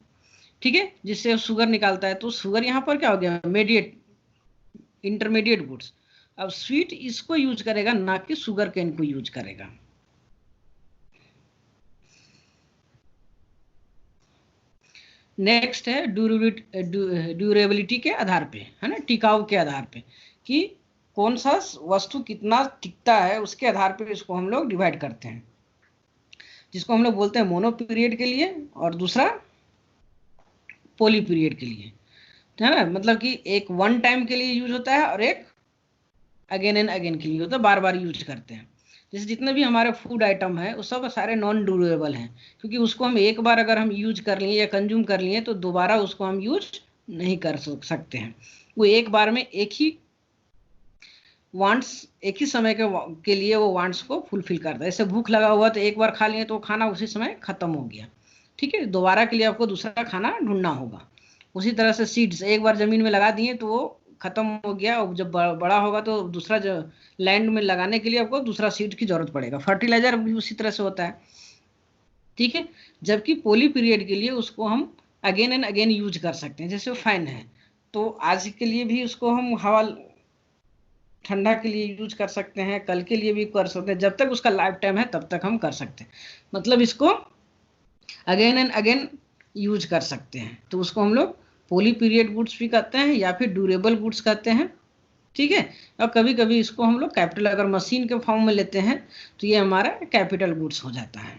ठीक है, जिससे शुगर निकालता है, तो शुगर यहाँ पर क्या हो गया, मीडिएट इंटरमीडिएट गुड्स। अब स्वीट इसको यूज करेगा, ना कि शुगर केन को यूज करेगा। नेक्स्ट है ड्यूरेबिलिटी के आधार पे, है ना, टिकाऊ के आधार पे, कि कौन सा वस्तु कितना टिकता है, उसके आधार पे इसको हम लोग डिवाइड करते हैं, जिसको हम लोग बोलते हैं मोनो पीरियड के लिए, और दूसरा पोली पीरियड के लिए, है ना। मतलब कि एक वन टाइम के लिए यूज होता है, और एक अगेन एंड अगेन के लिए होता है, बार बार यूज करते हैं। जैसे जितने भी हमारे फूड आइटम है वो सब सारे नॉन ड्यूरेबल हैं, क्योंकि उसको हम एक बार अगर हम यूज कर लिए या कंज्यूम कर लिए, तो दोबारा उसको हम यूज नहीं कर सकते हैं। वो एक बार में एक ही वांट्स, एक ही समय के लिए वो वांट्स को फुलफिल करता है। जैसे भूख लगा हुआ तो एक बार खा लिए तो खाना उसी समय खत्म हो गया। ठीक है, दोबारा के लिए आपको दूसरा खाना ढूंढना होगा। उसी तरह से सीड्स एक बार जमीन में लगा दिए तो वो खत्म हो गया, और जब बड़ा होगा तो दूसरा लैंड में लगाने के लिए आपको दूसरा सीड की जरूरत पड़ेगा। फर्टिलाइजर भी उसी तरह से होता है। ठीक है, जबकि पोली पीरियड के लिए उसको हम अगेन एंड अगेन यूज कर सकते हैं। जैसे फैन है, तो आज के लिए भी उसको हम हवा ठंडा के लिए यूज कर सकते हैं, कल के लिए भी कर सकते हैं, जब तक उसका लाइफ टाइम है तब तक हम कर सकते हैं। मतलब इसको अगेन एंड अगेन यूज कर सकते हैं, तो उसको हम लोग पोली पीरियड गुड्स भी कहते हैं, या फिर ड्यूरेबल गुड्स कहते हैं। ठीक है, और कभी कभी इसको हम लोग कैपिटल, अगर मशीन के फॉर्म में लेते हैं तो ये हमारा कैपिटल गुड्स हो जाता है।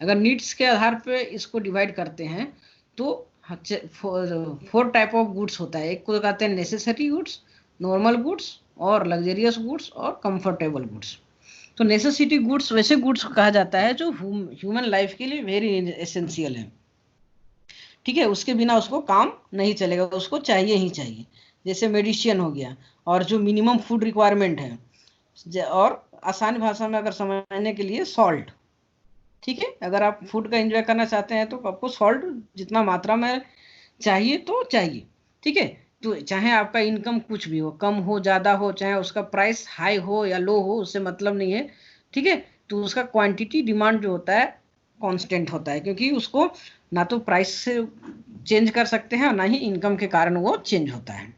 अगर नीड्स के आधार पे इसको डिवाइड करते हैं तो 4 टाइप ऑफ गुड्स होता है। एक को कहते हैं नेसेसरी गुड्स, नॉर्मल गुड्स, और लग्जरियस गुड्स, और कंफर्टेबल गुड्स। तो नेसेसिटी गुड्स वैसे गुड्स को कहा जाता है जो ह्यूमन लाइफ के लिए वेरी एसेंशियल है, ठीक है, उसके बिना उसको काम नहीं चलेगा, उसको चाहिए ही चाहिए। जैसे मेडिसिन हो गया, और जो मिनिमम फूड रिक्वायरमेंट है, और आसान भाषा में अगर समझने के लिए सॉल्ट, ठीक है, अगर आप फूड का एंजॉय करना चाहते हैं तो आपको सॉल्ट जितना मात्रा में चाहिए तो चाहिए, ठीक है। तो चाहे आपका इनकम कुछ भी हो, कम हो ज़्यादा हो, चाहे उसका प्राइस हाई हो या लो हो, उससे मतलब नहीं है, ठीक है। तो उसका क्वांटिटी डिमांड जो होता है कांस्टेंट होता है, क्योंकि उसको ना तो प्राइस से चेंज कर सकते हैं और ना ही इनकम के कारण वो चेंज होता है।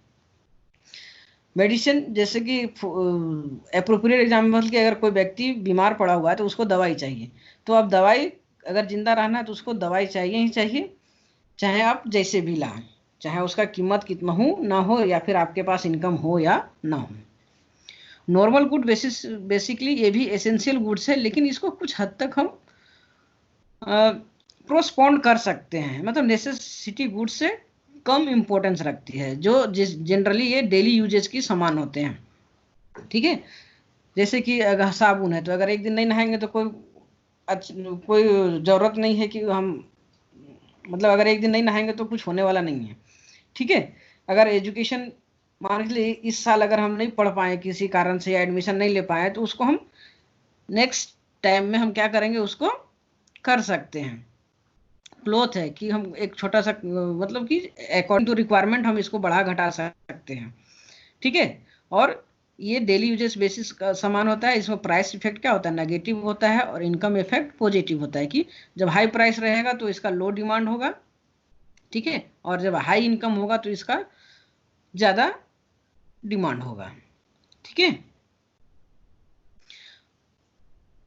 मेडिसिन, जैसे कि अप्रोप्रिएट एग्जाम्पल की, अगर कोई व्यक्ति बीमार पड़ा हुआ है तो उसको दवाई चाहिए, तो अब दवाई, अगर जिंदा रहना है तो उसको दवाई चाहिए ही चाहिए, चाहे आप जैसे भी लाएं, चाहे उसका कीमत कितना हो ना हो, या फिर आपके पास इनकम हो या ना हो। नॉर्मल गुड बेसिकली ये भी एसेंशियल गुड्स है, लेकिन इसको कुछ हद तक हम प्रोस्पोंड कर सकते हैं, मतलब नेसेसिटी गुड्स से कम इंपॉर्टेंस रखती है, जो जनरली ये डेली यूजेज की सामान होते हैं, ठीक है। जैसे कि अगर साबुन है, तो अगर एक दिन नहीं नहाएंगे तो कोई जरूरत नहीं है कि हम, मतलब अगर एक दिन नहीं नहाएंगे तो कुछ होने वाला नहीं है, ठीक है। अगर एजुकेशन, मान के लिए इस साल अगर हम नहीं पढ़ पाए किसी कारण से, या एडमिशन नहीं ले पाए, तो उसको हम नेक्स्ट टाइम में हम क्या करेंगे, उसको कर सकते हैं। क्लोथ है कि हम एक छोटा सा, मतलब कि अकॉर्डिंग टू रिक्वायरमेंट हम इसको बढ़ा घटा सकते हैं, ठीक है। और ये डेली यूजेस बेसिस का सामान होता है, इसमें प्राइस इफेक्ट क्या होता है, नेगेटिव होता है, और इनकम इफेक्ट पॉजिटिव होता है, कि जब हाई प्राइस रहेगा तो इसका लो डिमांड होगा, ठीक है, और जब हाई इनकम होगा तो इसका ज़्यादा डिमांड होगा, ठीक है।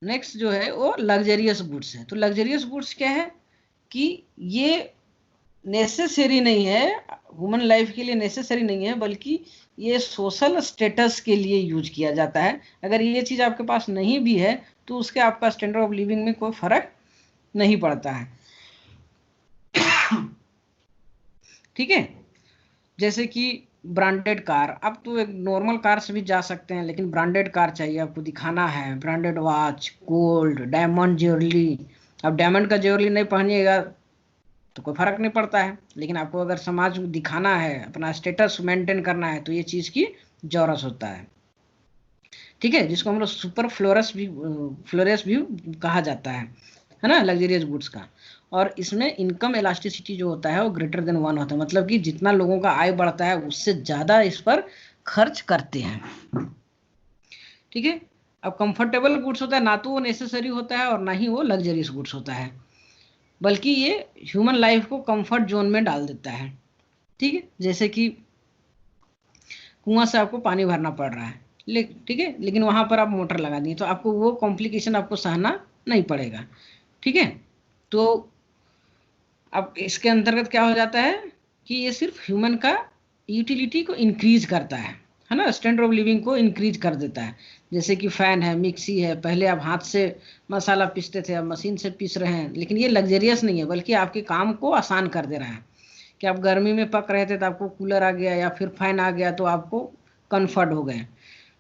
नेक्स्ट जो है वो लग्जरियस गुड्स है। तो लग्जरियस गुड्स क्या है कि ये नेसेसरी नहीं है, ह्यूमन लाइफ के लिए नेसेसरी नहीं है, बल्कि ये सोशल स्टेटस के लिए यूज किया जाता है। अगर ये चीज़ आपके पास नहीं भी है तो उसके आपका स्टैंडर्ड ऑफ लिविंग में कोई फर्क नहीं पड़ता है, ठीक है। जैसे कि ब्रांडेड कार, अब तो एक नॉर्मल कार से भी जा सकते हैं, लेकिन ब्रांडेड कार चाहिए, आपको दिखाना है, branded watch, gold, diamond jewellery. अब डायमंड का ज्वेलरी नहीं पहनिएगा तो कोई फर्क नहीं पड़ता है, लेकिन आपको अगर समाज में दिखाना है, अपना स्टेटस मेंटेन करना है, तो ये चीज़ की जरूरत होता है, ठीक है, जिसको हम लोग सुपर फ्लोरस भी कहा जाता है ना, लग्जरियस गुड्स का। और इसमें इनकम इलास्टिसिटी जो होता है वो ग्रेटर देन 1 होता है, मतलब कि जितना लोगों का आय बढ़ता है उससे ज़्यादा इस पर खर्च करते हैं, ठीक है। अब कंफर्टेबल गुड्स होता है, ना तो वो नेसेसरी होता है और ना ही वो लग्जरियस गुड्स होता है, बल्कि ये ह्यूमन लाइफ को कंफर्ट जोन में डाल देता है, ठीक है। जैसे कि कुआं से आपको पानी भरना पड़ रहा है, ठीक है, लेकिन वहां पर आप मोटर लगा दी तो आपको वो कॉम्प्लिकेशन आपको सहना नहीं पड़ेगा, ठीक है। तो अब इसके अंतर्गत क्या हो जाता है कि ये सिर्फ ह्यूमन का यूटिलिटी को इंक्रीज करता है ना, स्टैंडर्ड ऑफ लिविंग को इंक्रीज कर देता है। जैसे कि फैन है, मिक्सी है, पहले आप हाथ से मसाला पीसते थे, अब मशीन से पीस रहे हैं, लेकिन ये लग्जरियस नहीं है, बल्कि आपके काम को आसान कर दे रहा है, कि आप गर्मी में पक रहे थे तो आपको कूलर आ गया या फिर फैन आ गया तो आपको कंफर्ट हो गए।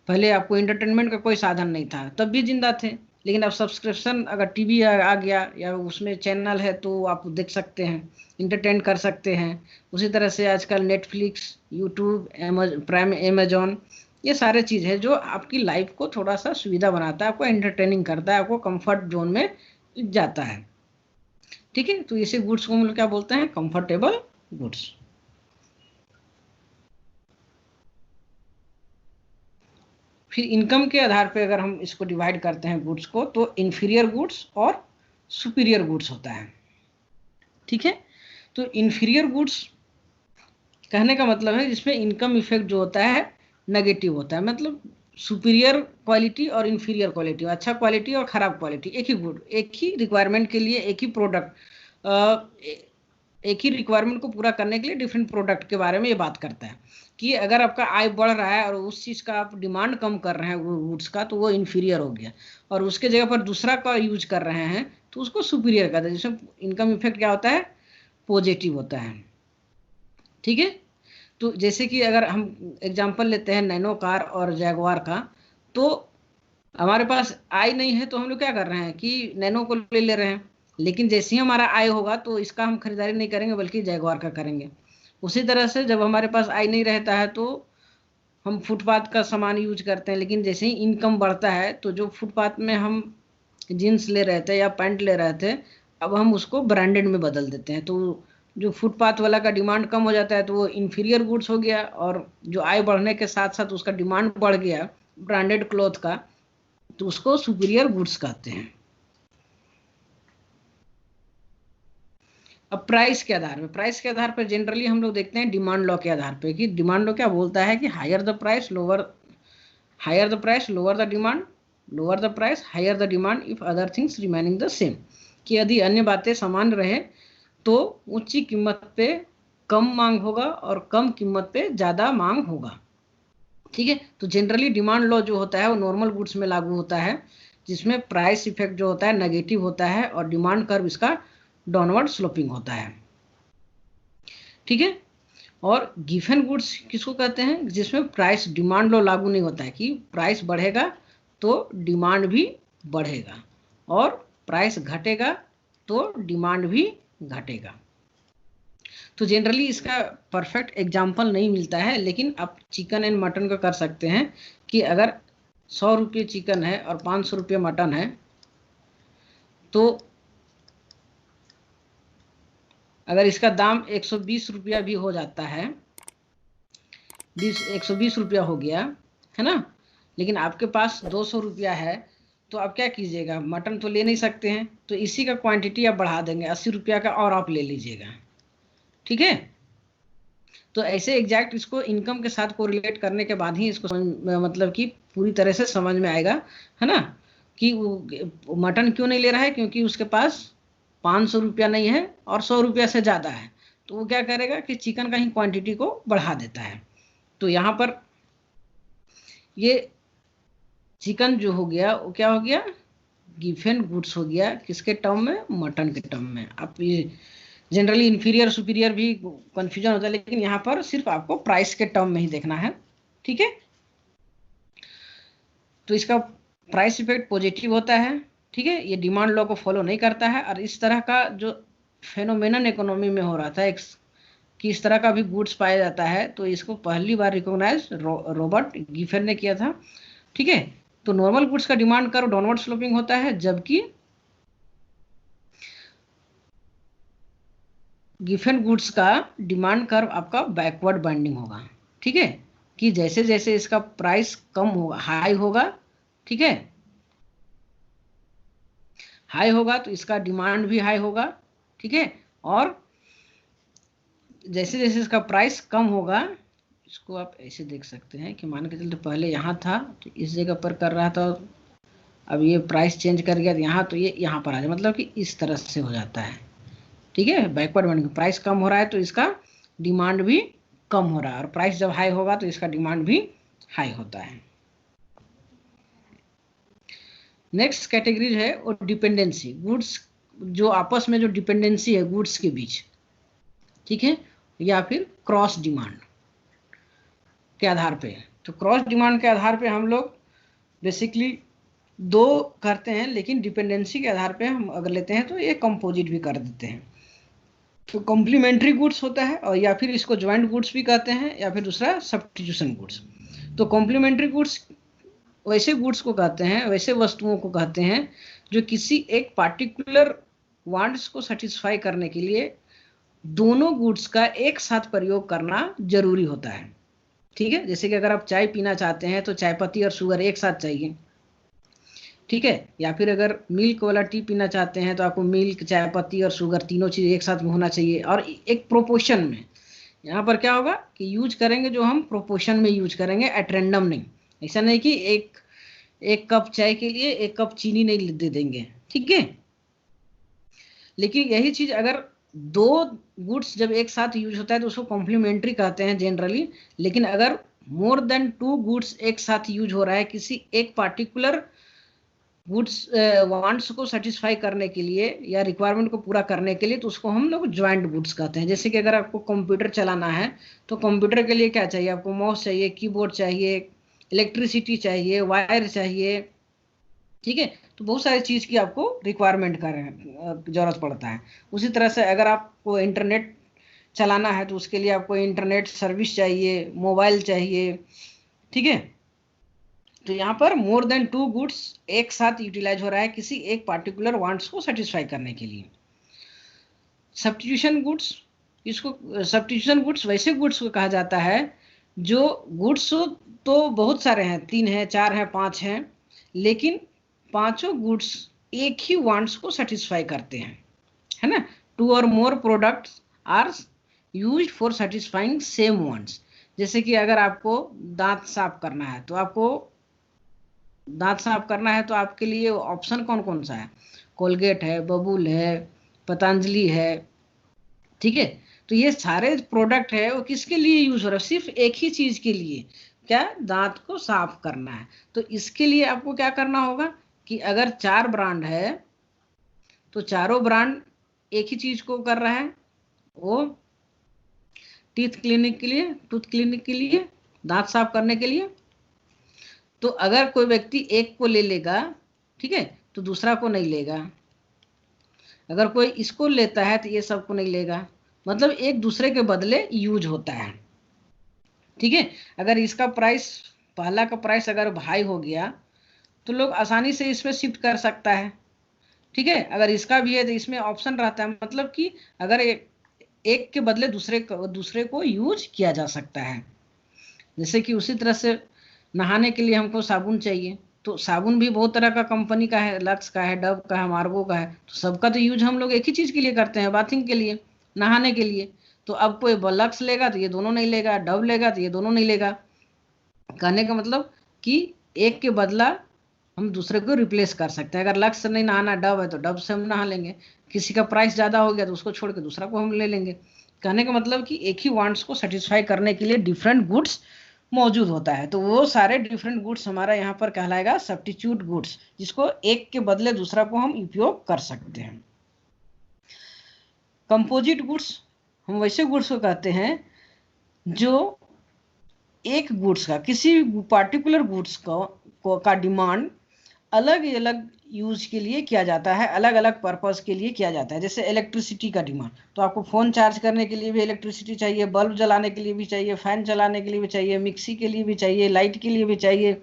पहले आपको इंटरटेनमेंट का कोई साधन नहीं था, तब भी जिंदा थे, लेकिन अब सब्सक्रिप्शन, अगर टीवी आ गया या उसमें चैनल है तो आप देख सकते हैं, इंटरटेन कर सकते हैं। उसी तरह से आजकल नेटफ्लिक्स, यूट्यूब, प्राइम, अमेजोन, ये सारे चीज़ है जो आपकी लाइफ को थोड़ा सा सुविधा बनाता है, आपको एंटरटेनिंग करता है, आपको कंफर्ट जोन में जाता है, ठीक है। तो इसे गुड्स को हम लोग क्या बोलते हैं, कंफर्टेबल गुड्स। फिर इनकम के आधार पे अगर हम इसको डिवाइड करते हैं गुड्स को, तो इन्फीरियर गुड्स और सुपीरियर गुड्स होता है, ठीक है। तो इन्फीरियर गुड्स कहने का मतलब है जिसमें इनकम इफेक्ट जो होता है नेगेटिव होता है, मतलब सुपीरियर क्वालिटी और इन्फीरियर क्वालिटी, अच्छा क्वालिटी और खराब क्वालिटी, एक ही गुड, एक ही रिक्वायरमेंट के लिए एक ही प्रोडक्ट, एक ही रिक्वायरमेंट को पूरा करने के लिए डिफरेंट प्रोडक्ट के बारे में ये बात करता है, कि अगर आपका आय बढ़ रहा है और उस चीज़ का आप डिमांड कम कर रहे हैं गुड्स का, तो वो इन्फीरियर हो गया, और उसके जगह पर दूसरा का यूज कर रहे हैं तो उसको सुपीरियर कहते हैं, जिसमें इनकम इफेक्ट क्या होता है, पॉजिटिव होता है, ठीक है। तो जैसे कि अगर हम एग्जांपल लेते हैं नैनो कार और जैगवार का, तो हमारे पास आय नहीं है तो हम लोग क्या कर रहे हैं कि नैनो को ले रहे हैं, लेकिन जैसे ही हमारा आय होगा तो इसका हम खरीदारी नहीं करेंगे बल्कि जैगुआर का करेंगे। उसी तरह से जब हमारे पास आय नहीं रहता है तो हम फुटपाथ का सामान यूज करते हैं, लेकिन जैसे ही इनकम बढ़ता है तो जो फुटपाथ में हम जीन्स ले रहे थे या पैंट ले रहे थे, अब हम उसको ब्रांडेड में बदल देते हैं। तो जो फुटपाथ वाला का डिमांड कम हो जाता है तो वो इन्फीरियर गुड्स हो गया, और जो आय बढ़ने के साथ साथ उसका डिमांड बढ़ गया ब्रांडेड क्लॉथ का, तो उसको सुपीरियर गुड्स कहते हैं। अब प्राइस के आधार पर जनरली हम लोग देखते हैं डिमांड लॉ के आधार पे, कि डिमांड लॉ क्या बोलता है कि higher the price lower the demand, lower the price higher the demand if other things remaining the same, कि यदि अन्य बातें समान रहे तो ऊंची कीमत पे कम मांग होगा और कम कीमत पे ज्यादा मांग होगा। ठीक है, तो जनरली डिमांड लॉ जो होता है वो नॉर्मल गुड्स में लागू होता है, जिसमें प्राइस इफेक्ट जो होता है नेगेटिव होता है और डिमांड कर्व इसका डाउनवर्ड स्लोपिंग होता है। ठीक है, और गिवन गुड्स किसको कहते हैं, जिसमें प्राइस डिमांड लॉ लागू नहीं होता है, कि प्राइस बढ़ेगा तो डिमांड भी बढ़ेगा और प्राइस घटेगा तो डिमांड भी घटेगा। तो जनरली इसका परफेक्ट एग्जाम्पल नहीं मिलता है, लेकिन आप चिकन एंड मटन का कर सकते हैं कि अगर 100 रुपये चिकन है और 500 रुपये मटन है, तो अगर इसका दाम 120 रुपया भी हो जाता है, 120 रुपया हो गया है ना, लेकिन आपके पास 200 रुपया है, तो आप क्या कीजिएगा, मटन तो ले नहीं सकते हैं, तो इसी का क्वांटिटी आप बढ़ा देंगे 80 रुपया का और आप ले लीजिएगा। ठीक है, तो ऐसे एग्जैक्ट इसको इनकम के साथ कोरिलेट करने के बाद ही इसको मतलब कि पूरी तरह से समझ में आएगा, है ना, कि वो मटन क्यों नहीं ले रहा है, क्योंकि उसके पास 500 रुपया नहीं है और 100 रुपया से ज़्यादा है, तो वो क्या करेगा कि चिकन का ही क्वांटिटी को बढ़ा देता है। तो यहाँ पर ये चिकन जो हो गया वो क्या हो गया, गिवन गुड्स हो गया, किसके टर्म में, मटन के टर्म में। आप ये जनरली इन्फीरियर सुपीरियर भी कंफ्यूजन होता है, लेकिन यहाँ पर सिर्फ आपको प्राइस के टर्म में ही देखना है। ठीक है, तो इसका प्राइस इफेक्ट पॉजिटिव होता है। ठीक है, ये डिमांड लॉ को फॉलो नहीं करता है, और इस तरह का जो फेनोमेनन इकोनॉमी में हो रहा था कि इस तरह का भी गुड्स पाया जाता है, तो इसको पहली बार रिकॉग्नाइज रॉबर्ट गिफेन ने किया था। ठीक है, तो नॉर्मल गुड्स का डिमांड कर्व डाउनवर्ड स्लोपिंग होता है, जबकि गिफेन गुड्स का डिमांड कर्व आपका बैकवर्ड बाइंडिंग होगा। ठीक है, कि जैसे जैसे इसका प्राइस कम होगा, हाई होगा, ठीक है, हाई होगा तो इसका डिमांड भी हाई होगा। ठीक है, और जैसे जैसे इसका प्राइस कम होगा, इसको आप ऐसे देख सकते हैं कि मान के चलते पहले यहाँ था तो इस जगह पर कर रहा था, अब ये प्राइस चेंज कर गया तो यहाँ, तो ये यहाँ पर आ जाए, मतलब कि इस तरह से हो जाता है। ठीक है, बैकवर्ड बाइंडिंग, प्राइस कम हो रहा है तो इसका डिमांड भी कम हो रहा है, और प्राइस जब हाई होगा तो इसका डिमांड भी हाई होता है। नेक्स्ट कैटेगरी है वो डिपेंडेंसी, गुड्स जो आपस में जो डिपेंडेंसी है गुड्स के बीच, ठीक है, या फिर क्रॉस डिमांड के आधार पे। तो क्रॉस डिमांड के आधार पे हम लोग बेसिकली दो करते हैं, लेकिन डिपेंडेंसी के आधार पे हम अगर लेते हैं तो ये कंपोजिट भी कर देते हैं। तो कॉम्प्लीमेंट्री गुड्स होता है, और या फिर इसको ज्वाइंट गुड्स भी कहते हैं, या फिर दूसरा सब्स्टिट्यूशन गुड्स। तो कॉम्प्लीमेंट्री गुड्स वैसे गुड्स को कहते हैं, वैसे वस्तुओं को कहते हैं जो किसी एक पार्टिकुलर वांट्स को सेटिस्फाई करने के लिए दोनों गुड्स का एक साथ प्रयोग करना जरूरी होता है। ठीक है, जैसे कि अगर आप चाय पीना चाहते हैं तो चाय पत्ती और शुगर एक साथ चाहिए। ठीक है, या फिर अगर मिल्क वाला टी पीना चाहते हैं तो आपको मिल्क, चाय पत्ती और शुगर तीनों चीज़ एक साथ में होना चाहिए, और एक प्रोपोर्शन में। यहाँ पर क्या होगा कि यूज करेंगे जो हम प्रोपोर्शन में यूज करेंगे, एट रैंडम नहीं। ऐसा नहीं कि एक कप चाय के लिए 1 कप चीनी नहीं दे देंगे। ठीक है, लेकिन यही चीज अगर दो गुड्स जब एक साथ यूज होता है तो उसको कॉम्प्लीमेंट्री कहते हैं जनरली। लेकिन अगर मोर देन 2 गुड्स एक साथ यूज हो रहा है किसी एक पार्टिकुलर गुड्स वांट्स को सेटिस्फाई करने के लिए या रिक्वायरमेंट को पूरा करने के लिए, तो उसको हम लोग ज्वाइंट गुड्स कहते हैं। जैसे कि अगर आपको कंप्यूटर चलाना है तो कंप्यूटर के लिए क्या चाहिए, आपको माउस चाहिए, कीबोर्ड चाहिए, इलेक्ट्रिसिटी चाहिए, वायर चाहिए, ठीक है। तो बहुत सारी चीज की आपको रिक्वायरमेंट का जरूरत पड़ता है। उसी तरह से अगर आपको इंटरनेट चलाना है तो उसके लिए आपको इंटरनेट सर्विस चाहिए, मोबाइल चाहिए। ठीक है। तो यहाँ पर मोर देन 2 गुड्स एक साथ यूटिलाइज हो रहा है किसी एक पार्टिकुलर वांट्स को सेटिस्फाई करने के लिए। सब्स्टिट्यूशन गुड्स, इसको सब्स्टिट्यूशन गुड्स वैसे गुड्स को कहा जाता है जो गुड्स तो बहुत सारे हैं, 3 हैं, 4 हैं, 5 हैं, लेकिन पांचों गुड्स एक ही वांट्स को सेटिस्फाई करते हैं, है ना। 2 और more products are used for satisfying same wants. जैसे कि अगर आपको दांत साफ करना है तो आपके लिए ऑप्शन कौन कौन सा है? कोलगेट है, बबूल है, पतंजलि है। ठीक है। तो ये सारे प्रोडक्ट है वो किसके लिए यूज हो रहा है? सिर्फ एक ही चीज के लिए, क्या? दांत को साफ करना है। तो इसके लिए आपको क्या करना होगा कि अगर 4 ब्रांड है तो चारों ब्रांड एक ही चीज को कर रहा है, वो टूथ क्लिनिक के लिए, दांत साफ करने के लिए। तो अगर कोई व्यक्ति एक को ले लेगा, ठीक है, तो दूसरा को नहीं लेगा। अगर कोई इसको लेता है तो ये सबको नहीं लेगा। मतलब एक दूसरे के बदले यूज होता है। ठीक है। अगर इसका प्राइस, पहला का प्राइस अगर हाई हो गया तो लोग आसानी से इसमें शिफ्ट कर सकता है। ठीक है। अगर इसका भी है तो इसमें ऑप्शन रहता है, मतलब कि अगर एक के बदले दूसरे को यूज किया जा सकता है। जैसे कि उसी तरह से नहाने के लिए हमको साबुन चाहिए, तो साबुन भी बहुत तरह का कंपनी का है, लक्स का है, डव का है, मार्गो का है। तो सबका तो यूज हम लोग एक ही चीज के लिए करते हैं, बाथिंग के लिए, नहाने के लिए। तो अब कोई लक्स लेगा तो ये दोनों नहीं लेगा, डव लेगा तो ये दोनों नहीं लेगा। कहने का मतलब कि एक के बदला हम दूसरे को रिप्लेस कर सकते हैं। अगर लक्स से नहीं नहाना, डव है तो डव से हम नहा लेंगे। किसी का प्राइस ज्यादा हो गया तो उसको छोड़ के दूसरा को हम ले लेंगे। कहने का मतलब कि एक ही वांट्स को सेटिस्फाई करने के लिए डिफरेंट गुड्स मौजूद होता है। तो वो सारे डिफरेंट गुड्स हमारा यहाँ पर कहलाएगा सब्स्टिट्यूट गुड्स, जिसको एक के बदले दूसरा को हम उपयोग कर सकते हैं। कंपोजिट गुड्स, हम वैसे गुड्स को कहते हैं जो एक गुड्स का, किसी पार्टिकुलर गुड्स का डिमांड अलग अलग यूज के लिए किया जाता है, अलग अलग पर्पस के लिए किया जाता है। जैसे इलेक्ट्रिसिटी का डिमांड, तो आपको फोन चार्ज करने के लिए भी इलेक्ट्रिसिटी चाहिए, बल्ब जलाने के लिए भी चाहिए, फैन चलाने के लिए भी चाहिए, मिक्सी के लिए भी चाहिए, लाइट के लिए भी चाहिए,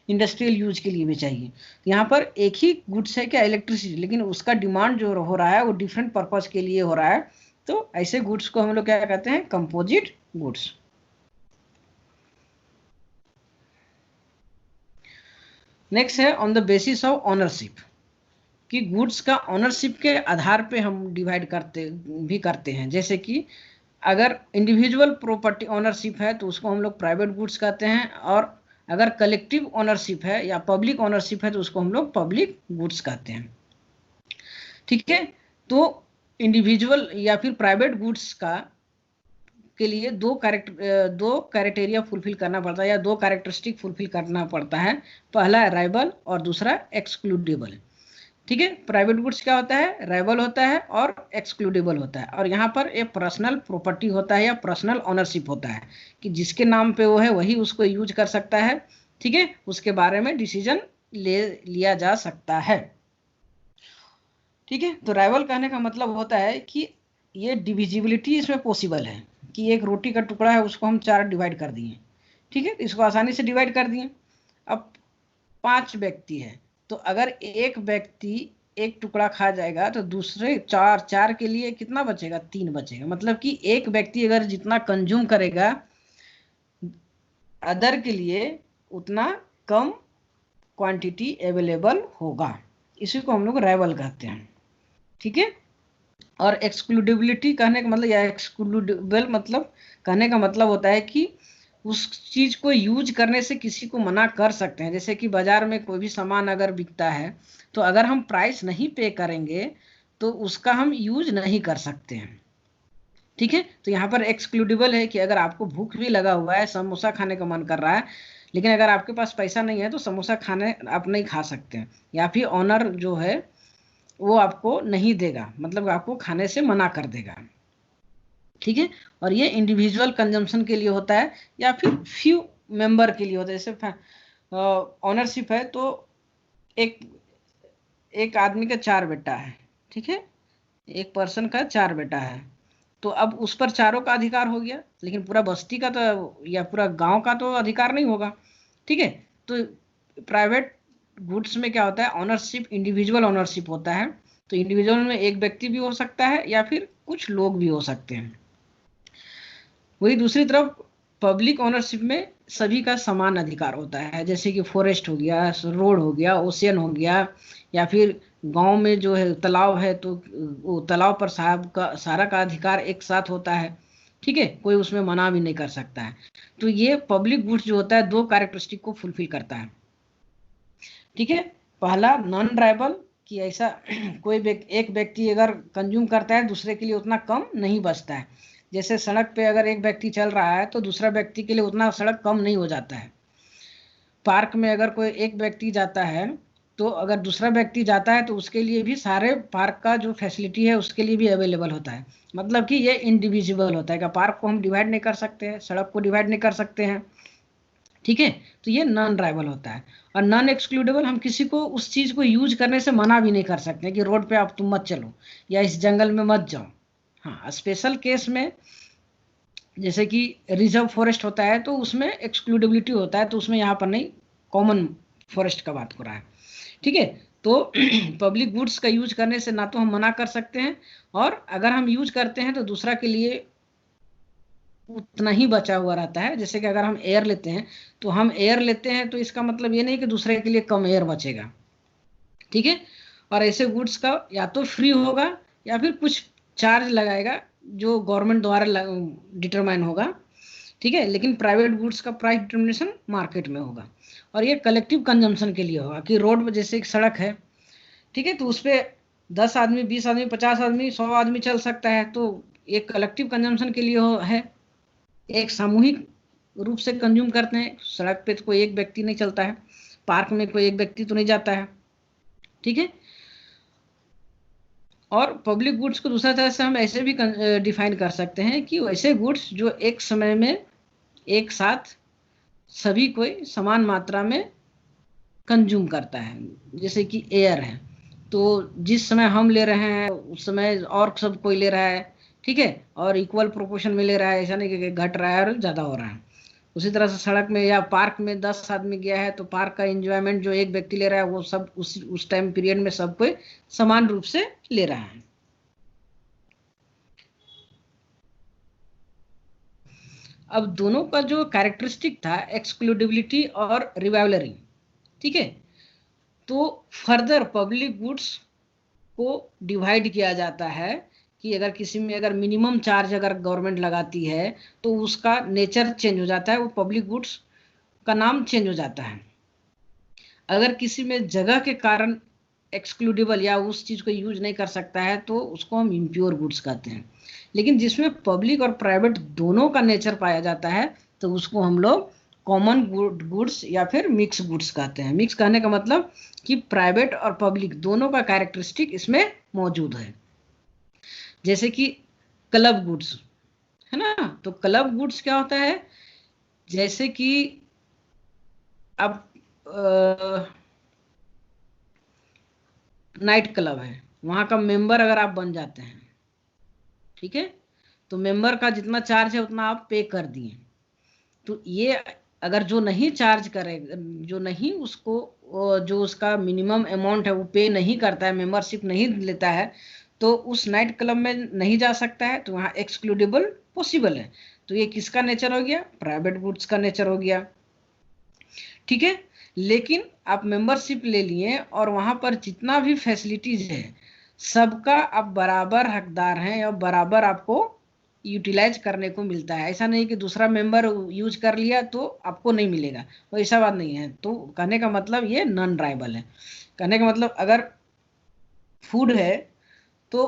इंडस्ट्रियल यूज के लिए भी चाहिए। यहाँ पर एक ही गुड्स है क्या? इलेक्ट्रिसिटी, लेकिन उसका डिमांड जो हो रहा है वो डिफरेंट पर्पज के लिए हो रहा है। तो ऐसे गुड्स को हम लोग क्या कहते हैं? Composite goods. नेक्स्ट है on the basis of ownership, कि गुड्स का ऑनरशिप के आधार पे हम डिवाइड करते हैं। जैसे कि अगर इंडिविजुअल प्रॉपर्टी ऑनरशिप है तो उसको हम लोग प्राइवेट गुड्स कहते हैं, और अगर कलेक्टिव ऑनरशिप है या पब्लिक ऑनरशिप है तो उसको हम लोग पब्लिक गुड्स कहते हैं। ठीक है। तो इंडिविजुअल या फिर प्राइवेट गुड्स का के लिए दो कैरेक्टेरिया फुलफिल करना पड़ता है, या 2 कैरेक्टरिस्टिक फुलफिल करना पड़ता है। पहला है राइवल और दूसरा एक्सक्लूडेबल। ठीक है। प्राइवेट गुड्स क्या होता है? राइवल होता है और एक्सक्लूडेबल होता है। और यहाँ पर एक पर्सनल प्रॉपर्टी होता है या पर्सनल ऑनरशिप होता है, कि जिसके नाम पे वो है वही उसको यूज कर सकता है। ठीक है। उसके बारे में डिसीजन लिया जा सकता है। ठीक है। तो राइवल कहने का मतलब होता है कि ये डिविजिबिलिटी इसमें पॉसिबल है, कि एक रोटी का टुकड़ा है उसको हम 4 डिवाइड कर दिए। ठीक है। इसको आसानी से डिवाइड कर दिए। अब 5 व्यक्ति है, तो अगर एक व्यक्ति एक टुकड़ा खा जाएगा तो दूसरे 4 के लिए कितना बचेगा? 3 बचेगा। मतलब कि एक व्यक्ति अगर जितना कंज्यूम करेगा अदर के लिए, उतना कम क्वांटिटी अवेलेबल होगा। इसी को हम लोग राइवल कहते हैं। ठीक है। और एक्सक्लूडेबिलिटी कहने का मतलब, या एक्सक्लूडेबल मतलब कहने का मतलब होता है कि उस चीज को यूज करने से किसी को मना कर सकते हैं। जैसे कि बाजार में कोई भी सामान अगर बिकता है तो अगर हम प्राइस नहीं पे करेंगे तो उसका हम यूज नहीं कर सकते हैं। ठीक है। तो यहाँ पर एक्सक्लूडेबल है कि अगर आपको भूख भी लगा हुआ है, समोसा खाने का मन कर रहा है, लेकिन अगर आपके पास पैसा नहीं है तो समोसा खाने आप नहीं खा सकते हैं, या फिर ऑनर जो है वो आपको नहीं देगा, मतलब आपको खाने से मना कर देगा। ठीक है। और ये इंडिविजुअल कंजम्पशन के लिए होता है या फिर फ्यू मेंबर के लिए होता है। जैसे ऑनरशिप है तो एक एक आदमी का 4 बेटा है, ठीक है, एक पर्सन का 4 बेटा है, तो अब उस पर चारों का अधिकार हो गया, लेकिन पूरा बस्ती का तो या पूरा गांव का तो अधिकार नहीं होगा, ठीक है। तो प्राइवेट गुड्स में क्या होता है, ऑनरशिप, इंडिविजुअल ऑनरशिप होता है। तो इंडिविजुअल में एक व्यक्ति भी हो सकता है या फिर कुछ लोग भी हो सकते हैं। वही दूसरी तरफ पब्लिक ओनरशिप में सभी का समान अधिकार होता है, जैसे कि फॉरेस्ट हो गया, रोड हो गया, ओशियन हो गया, या फिर गांव में जो है तालाब है तो वो तालाब पर साहब का सारा का अधिकार एक साथ होता है, ठीक है, कोई उसमें मना भी नहीं कर सकता है। तो ये पब्लिक गुड्स जो होता है 2 कैरेक्टरिस्टिक को फुलफिल करता है, ठीक है। पहला नॉन ड्राइबल, कि ऐसा कोई एक व्यक्ति अगर कंज्यूम करता है दूसरे के लिए उतना कम नहीं बचता है। जैसे सड़क पे अगर एक व्यक्ति चल रहा है तो दूसरा व्यक्ति के लिए उतना सड़क कम नहीं हो जाता है। पार्क में अगर कोई एक व्यक्ति जाता है तो अगर दूसरा व्यक्ति जाता है तो उसके लिए भी सारे पार्क का जो फैसिलिटी है उसके लिए भी अवेलेबल होता है। मतलब कि ये इंडिविजुअल होता है, कि पार्क को हम डिवाइड नहीं कर सकते हैं, सड़क को डिवाइड नहीं कर सकते हैं, ठीक है। तो ये नॉन ड्राइबल होता है। और नॉन एक्सक्लूडेबल, हम किसी को उस चीज को यूज करने से मना भी नहीं कर सकते कि रोड पे आप तुम मत चलो या इस जंगल में मत जाओ। हाँ, स्पेशल केस में जैसे कि रिजर्व फॉरेस्ट होता है तो उसमें एक्सक्लूडेबिलिटी होता है, तो उसमें यहाँ पर नहीं, कॉमन फॉरेस्ट का बात हो रहा है, ठीक है। तो पब्लिक गुड्स का यूज करने से ना तो हम मना कर सकते हैं, और अगर हम यूज करते हैं तो दूसरा के लिए उतना ही बचा हुआ रहता है। जैसे कि अगर हम एयर लेते हैं तो हम एयर लेते हैं तो इसका मतलब ये नहीं कि दूसरे के लिए कम एयर बचेगा, ठीक है। और ऐसे गुड्स का या तो फ्री होगा या फिर कुछ चार्ज लगाएगा जो गवर्नमेंट द्वारा डिटरमाइन होगा, ठीक है। लेकिन प्राइवेट गुड्स का प्राइस डिटर्मिनेशन मार्केट में होगा, और ये कलेक्टिव कंजम्पशन के लिए होगा। कि रोड में जैसे एक सड़क है, ठीक है, तो उस पर 10 आदमी, 20 आदमी, 50 आदमी, 100 आदमी चल सकता है, तो एक कलेक्टिव कंजम्पशन के लिए है, एक सामूहिक रूप से कंज्यूम करते हैं। सड़क पे तो कोई एक व्यक्ति नहीं चलता है, पार्क में कोई एक व्यक्ति तो नहीं जाता है, ठीक है। और पब्लिक गुड्स को दूसरा तरह से हम ऐसे भी डिफाइन कर सकते हैं कि वैसे गुड्स जो एक समय में एक साथ सभी कोई समान मात्रा में कंज्यूम करता है। जैसे कि एयर है, तो जिस समय हम ले रहे हैं उस समय और सब कोई ले रहा है, ठीक है, और इक्वल प्रोपोर्शन में ले रहा है, ऐसा नहीं कि घट रहा है और ज़्यादा हो रहा है। उसी तरह से सड़क में या पार्क में 10 आदमी गया है तो पार्क का एंजॉयमेंट जो एक व्यक्ति ले रहा है वो सब उस टाइम पीरियड में सब कोई समान रूप से ले रहा है। अब दोनों का जो कैरेक्टरिस्टिक था, एक्सक्लूडिबिलिटी और रिवाइवलरी, ठीक है, तो फर्दर पब्लिक गुड्स को डिवाइड किया जाता है कि अगर किसी में अगर मिनिमम चार्ज अगर गवर्नमेंट लगाती है तो उसका नेचर चेंज हो जाता है, वो पब्लिक गुड्स का नाम चेंज हो जाता है। अगर किसी में जगह के कारण एक्सक्लूडेबल या उस चीज को यूज नहीं कर सकता है तो उसको हम इम्प्योर गुड्स कहते हैं। लेकिन जिसमें पब्लिक और प्राइवेट दोनों का नेचर पाया जाता है तो उसको हम लोग कॉमन गुड्स या फिर मिक्स गुड्स कहते हैं। मिक्स कहने का मतलब कि प्राइवेट और पब्लिक दोनों का कैरेक्टरिस्टिक इसमें मौजूद है। जैसे कि क्लब गुड्स है ना, तो क्लब गुड्स क्या होता है, जैसे कि अब नाइट क्लब है, वहां का मेंबर अगर आप बन जाते हैं, ठीक है, तो मेंबर का जितना चार्ज है उतना आप पे कर दिए। तो ये अगर जो नहीं चार्ज करे, जो नहीं उसको जो उसका मिनिमम अमाउंट है वो पे नहीं करता है, मेंबरशिप नहीं लेता है, तो उस नाइट क्लब में नहीं जा सकता है, तो वहाँ एक्सक्लूडेबल पॉसिबल है। तो ये किसका नेचर हो गया, प्राइवेट गुड्स का नेचर हो गया, ठीक है। लेकिन आप मेंबरशिप ले लिए और वहां पर जितना भी फैसिलिटीज है सबका आप बराबर हकदार हैं और बराबर आपको यूटिलाइज करने को मिलता है। ऐसा नहीं कि दूसरा मेंबर यूज कर लिया तो आपको नहीं मिलेगा, वो ऐसा बात नहीं है। तो कहने का मतलब ये नॉन ड्राइबल है। कहने का मतलब अगर फूड है तो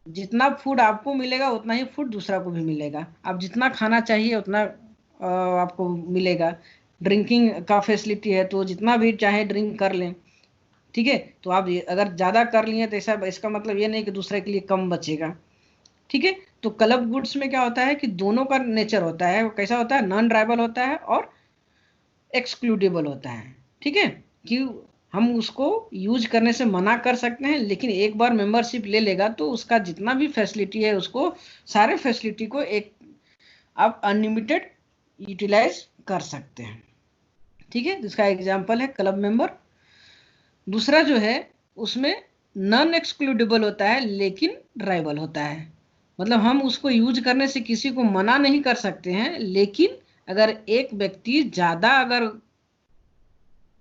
जितना फूड आपको मिलेगा उतना ही फूड दूसरा को भी मिलेगा, आप जितना खाना चाहिए उतना आपको मिलेगा। ड्रिंकिंग का फैसिलिटी है तो जितना भी चाहे ड्रिंक कर लें, ठीक है। तो आप अगर ज़्यादा कर लिए तो ऐसा इसका मतलब ये नहीं कि दूसरे के लिए कम बचेगा, ठीक है। तो क्लब गुड्स में क्या होता है कि दोनों का नेचर होता है, वो कैसा होता है, नॉन ड्राइबल होता है और एक्सक्लूडेबल होता है, ठीक है। कि हम उसको यूज करने से मना कर सकते हैं, लेकिन एक बार मेंबरशिप ले लेगा तो उसका जितना भी फैसिलिटी है उसको सारे फैसिलिटी को एक आप अनलिमिटेड यूटिलाइज कर सकते हैं। ठीक है, जिसका एग्जांपल है क्लब मेंबर। दूसरा जो है उसमें नॉन एक्सक्लूडेबल होता है लेकिन ड्राइबल होता है, मतलब हम उसको यूज करने से किसी को मना नहीं कर सकते हैं, लेकिन अगर एक व्यक्ति ज्यादा अगर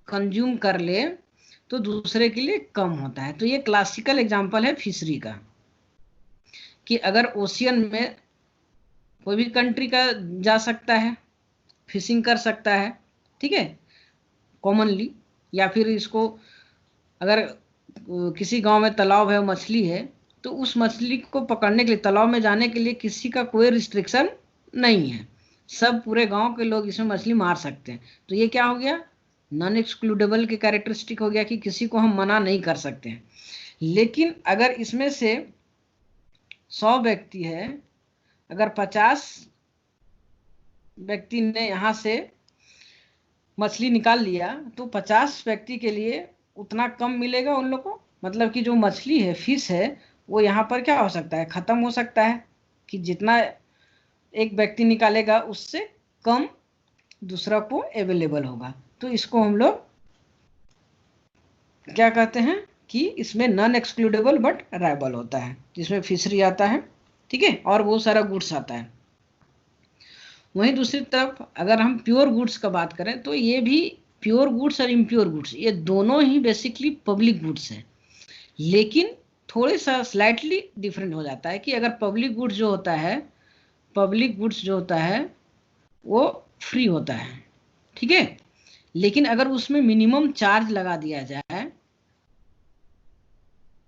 कंज्यूम कर ले तो दूसरे के लिए कम होता है। तो ये क्लासिकल एग्जांपल है फिशरी का, कि अगर ओशियन में कोई भी कंट्री का जा सकता है, फिशिंग कर सकता है, ठीक है, कॉमनली, या फिर इसको अगर किसी गांव में तालाब है, मछली है, तो उस मछली को पकड़ने के लिए तालाब में जाने के लिए किसी का कोई रिस्ट्रिक्शन नहीं है, सब पूरे गांव के लोग इसमें मछली मार सकते हैं। तो ये क्या हो गया, नॉन एक्सक्लूडेबल के कैरेक्टरिस्टिक हो गया कि किसी को हम मना नहीं कर सकते हैं। लेकिन अगर इसमें से 100 व्यक्ति है, अगर 50 व्यक्ति ने यहाँ से मछली निकाल लिया तो 50 व्यक्ति के लिए उतना कम मिलेगा उन लोग को, मतलब कि जो मछली है, फिश है, वो यहाँ पर क्या हो सकता है, खत्म हो सकता है, कि जितना एक व्यक्ति निकालेगा उससे कम दूसरा को अवेलेबल होगा। तो इसको हम लोग क्या कहते हैं कि इसमें नॉन एक्सक्लूडेबल बट राइबल होता है, जिसमें फिशरी आता है, ठीक है, और बहुत सारा गुड्स आता है। वहीं दूसरी तरफ अगर हम प्योर गुड्स का बात करें तो ये भी प्योर गुड्स और इम्प्योर गुड्स ये दोनों ही बेसिकली पब्लिक गुड्स हैं, लेकिन थोड़े सा स्लाइटली डिफरेंट हो जाता है कि अगर पब्लिक गुड्स जो होता है, पब्लिक गुड्स जो होता है वो फ्री होता है, ठीक है, लेकिन अगर उसमें मिनिमम चार्ज लगा दिया जाए,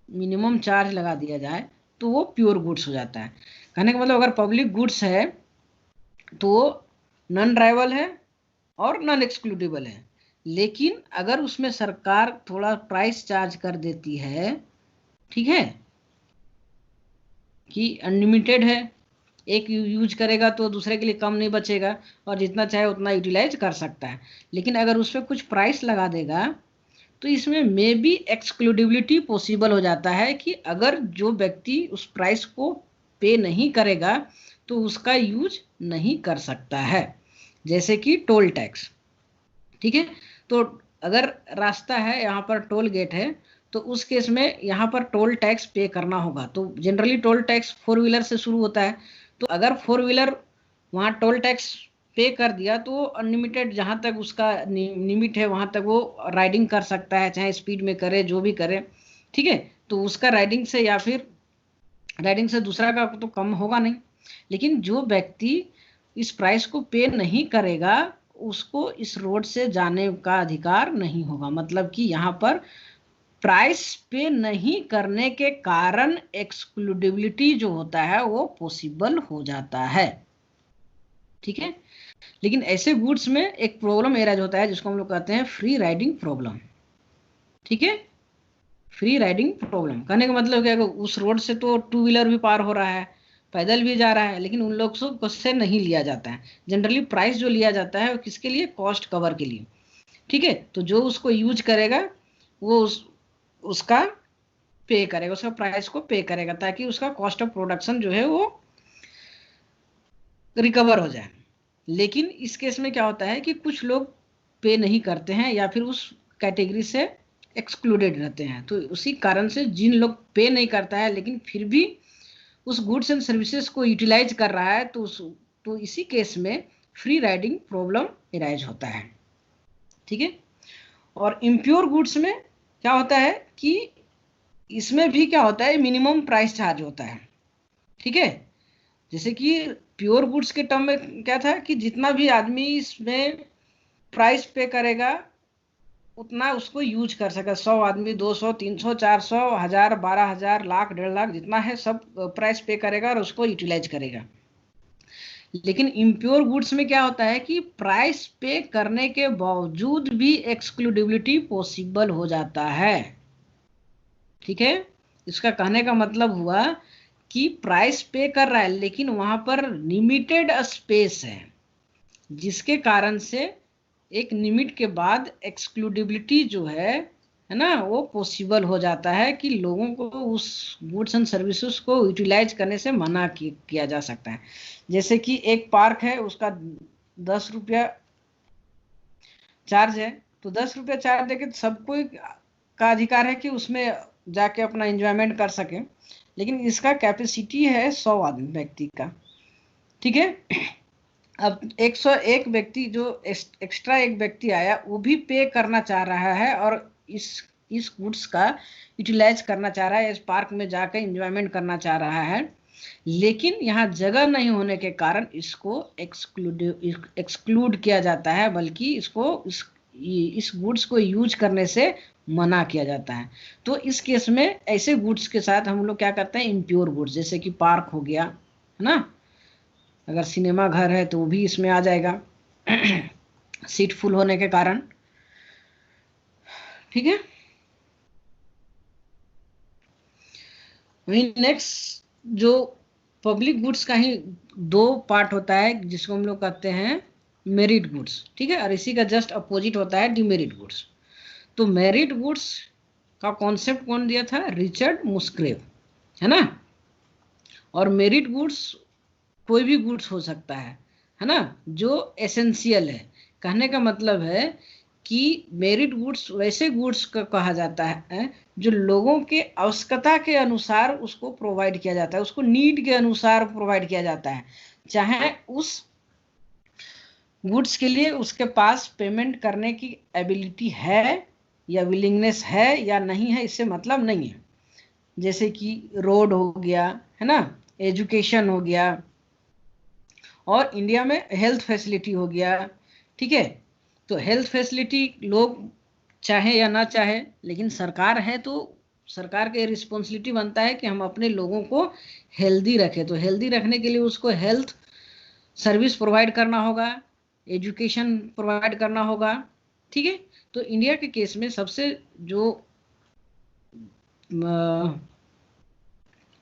मिनिमम चार्ज लगा दिया जाए तो वो प्योर गुड्स हो जाता है। कहने का मतलब अगर पब्लिक गुड्स है तो नॉन ड्राइवल है और नॉन एक्सक्लूडेबल है, लेकिन अगर उसमें सरकार थोड़ा प्राइस चार्ज कर देती है, ठीक है, कि अनलिमिटेड है, एक यूज करेगा तो दूसरे के लिए कम नहीं बचेगा और जितना चाहे उतना यूटिलाइज कर सकता है, लेकिन अगर उस पर कुछ प्राइस लगा देगा तो इसमें मे बी एक्सक्लूडिबिलिटी पॉसिबल हो जाता है कि अगर जो व्यक्ति उस प्राइस को पे नहीं करेगा तो उसका यूज नहीं कर सकता है, जैसे कि टोल टैक्स, ठीक है। तो अगर रास्ता है, यहाँ पर टोल गेट है, तो उस केस में यहाँ पर टोल टैक्स पे करना होगा। तो जनरली टोल टैक्स 4 व्हीलर से शुरू होता है, तो अगर 4 व्हीलर वहाँ टोल टैक्स पे कर दिया तो अनलिमिटेड जहाँ तक उसका लिमिट है वहाँ तक वो राइडिंग कर सकता है, चाहे स्पीड में करे, जो भी करे, ठीक है। तो उसका राइडिंग से या फिर राइडिंग से दूसरा का तो कम होगा नहीं, लेकिन जो व्यक्ति इस प्राइस को पे नहीं करेगा उसको इस रोड से जाने का अधिकार नहीं होगा। मतलब कि यहाँ पर प्राइस पे नहीं करने के कारण एक्सक्लूडिबिलिटी जो होता है वो पॉसिबल हो जाता है, ठीक है। लेकिन ऐसे गुड्स में एक प्रॉब्लम एराइज होता है जिसको हम लोग कहते हैं फ्री राइडिंग प्रॉब्लम, ठीक है। फ्री राइडिंग प्रॉब्लम कहने का मतलब क्या है, उस रोड से तो 2 व्हीलर भी पार हो रहा है, पैदल भी जा रहा है, लेकिन उन लोग से नहीं लिया जाता है। जनरली प्राइस जो लिया जाता है वो किसके लिए, कॉस्ट कवर के लिए, ठीक है। तो जो उसको यूज करेगा वो उसका पे करेगा, उसका प्राइस को पे करेगा, ताकि उसका कॉस्ट ऑफ प्रोडक्शन जो है वो रिकवर हो जाए। लेकिन इस केस में क्या होता है कि कुछ लोग पे नहीं करते हैं या फिर उस कैटेगरी से एक्सक्लूडेड रहते हैं, तो उसी कारण से जिन लोग पे नहीं करता है लेकिन फिर भी उस गुड्स एंड सर्विसेज को यूटिलाइज कर रहा है तो इसी केस में फ्री राइडिंग प्रॉब्लम अराइज होता है, ठीक है। और इम्प्योर गुड्स में क्या होता है कि इसमें भी क्या होता है, मिनिमम प्राइस चार्ज होता है, ठीक है। जैसे कि प्योर गुड्स के टर्म में क्या था कि जितना भी आदमी इसमें प्राइस पे करेगा उतना उसको यूज कर सके, 100 आदमी 200 300 400 1000 12,000 लाख 1.5 लाख जितना है सब प्राइस पे करेगा और उसको यूटिलाइज करेगा। लेकिन इम्प्योर गुड्स में क्या होता है कि प्राइस पे करने के बावजूद भी एक्सक्लूडिबिलिटी पॉसिबल हो जाता है, ठीक है। इसका कहने का मतलब हुआ कि प्राइस पे कर रहा है लेकिन वहां पर लिमिटेड स्पेस है, जिसके कारण से एक लिमिट के बाद एक्सक्लूडिबिलिटी जो है है ना, वो पॉसिबल हो जाता है कि लोगों को उस गुड्स एंड सर्विसेज को यूटिलाइज करने से मना किया जा सकता है। जैसे कि एक पार्क है, उसका 10 रुपया चार्ज है, तो 10 रुपया चार्ज देके सबको का अधिकार है कि उसमें जाके अपना एंजॉयमेंट कर सके, लेकिन इसका कैपेसिटी है 100 आदमी व्यक्ति का, ठीक है। अब 101 व्यक्ति जो एक्स्ट्रा एक व्यक्ति आया वो भी पे करना चाह रहा है और इस गुड्स का यूटिलाइज करना चाह रहा है, इस पार्क में जाकर एंजॉयमेंट करना चाह रहा है, लेकिन यहाँ जगह नहीं होने के कारण इसको एक्सक्लूड किया जाता है, बल्कि इसको इस गुड्स को यूज करने से मना किया जाता है। तो इस केस में ऐसे गुड्स के साथ हम लोग क्या करते हैं, इम्प्योर गुड्स, जैसे कि पार्क हो गया, है ना, अगर सिनेमा घर है तो वो भी इसमें आ जाएगा सीट फुल होने के कारण, ठीक है। वही नेक्स्ट जो पब्लिक गुड्स का ही 2 पार्ट होता है जिसको हम लोग कहते हैं मेरिट गुड्स, ठीक है, और इसी का जस्ट अपोजिट होता है डिमेरिट गुड्स। तो मेरिट गुड्स का कॉन्सेप्ट कौन दिया था, रिचर्ड मुस्ग्रेव, है ना। और मेरिट गुड्स कोई भी गुड्स हो सकता है ना, जो एसेंशियल है। कहने का मतलब है कि मेरिट गुड्स वैसे गुड्स का कहा जाता है जो लोगों के आवश्यकता के अनुसार उसको प्रोवाइड किया जाता है, उसको नीड के अनुसार प्रोवाइड किया जाता है, चाहे उस गुड्स के लिए उसके पास पेमेंट करने की एबिलिटी है या विलिंगनेस है या नहीं है, इससे मतलब नहीं है। जैसे कि रोड हो गया, है ना, एजुकेशन हो गया, और इंडिया में हेल्थ फैसिलिटी हो गया, ठीक है। तो हेल्थ फैसिलिटी लोग चाहे या ना चाहे, लेकिन सरकार है तो सरकार का रिस्पॉन्सिबिलिटी बनता है कि हम अपने लोगों को हेल्दी रखें। तो हेल्दी रखने के लिए उसको हेल्थ सर्विस प्रोवाइड करना होगा, एजुकेशन प्रोवाइड करना होगा, ठीक है। तो इंडिया के केस में सबसे जो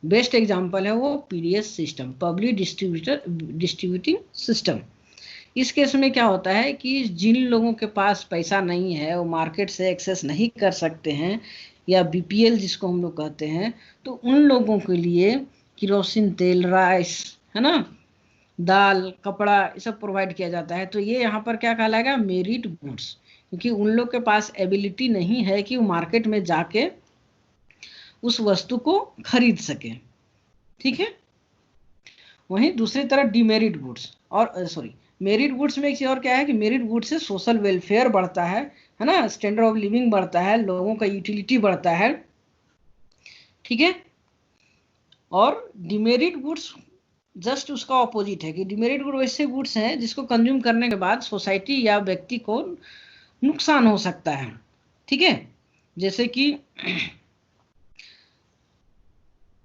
बेस्ट एग्जांपल है वो PDS system, public distributing system. इस केस में क्या होता है कि जिन लोगों के पास पैसा नहीं है, वो मार्केट से एक्सेस नहीं कर सकते हैं, या बीपीएल जिसको हम लोग कहते हैं, तो उन लोगों के लिए किरोसिन तेल, राइस, है ना, दाल, कपड़ा, ये सब प्रोवाइड किया जाता है। तो ये यहाँ पर क्या कहलाएगा, मेरिट गुड्स, क्योंकि उन लोग के पास एबिलिटी नहीं है कि वो मार्केट में जाके उस वस्तु को खरीद सके, ठीक है। वहीं दूसरी तरफ डिमेरिट गुड्स और सॉरी मेरिट गुड्स में एक चीज और क्या है कि मेरिट गुड्स से सोशल वेलफेयर बढ़ता है ना, स्टैंडर्ड ऑफ लिविंग बढ़ता है, लोगों का यूटिलिटी बढ़ता है, ठीक है। और डिमेरिट गुड्स जस्ट उसका ऑपोजिट है कि डिमेरिट गुड वैसे गुड्स हैं जिसको कंज्यूम करने के बाद सोसाइटी या व्यक्ति को नुकसान हो सकता है, ठीक है। जैसे कि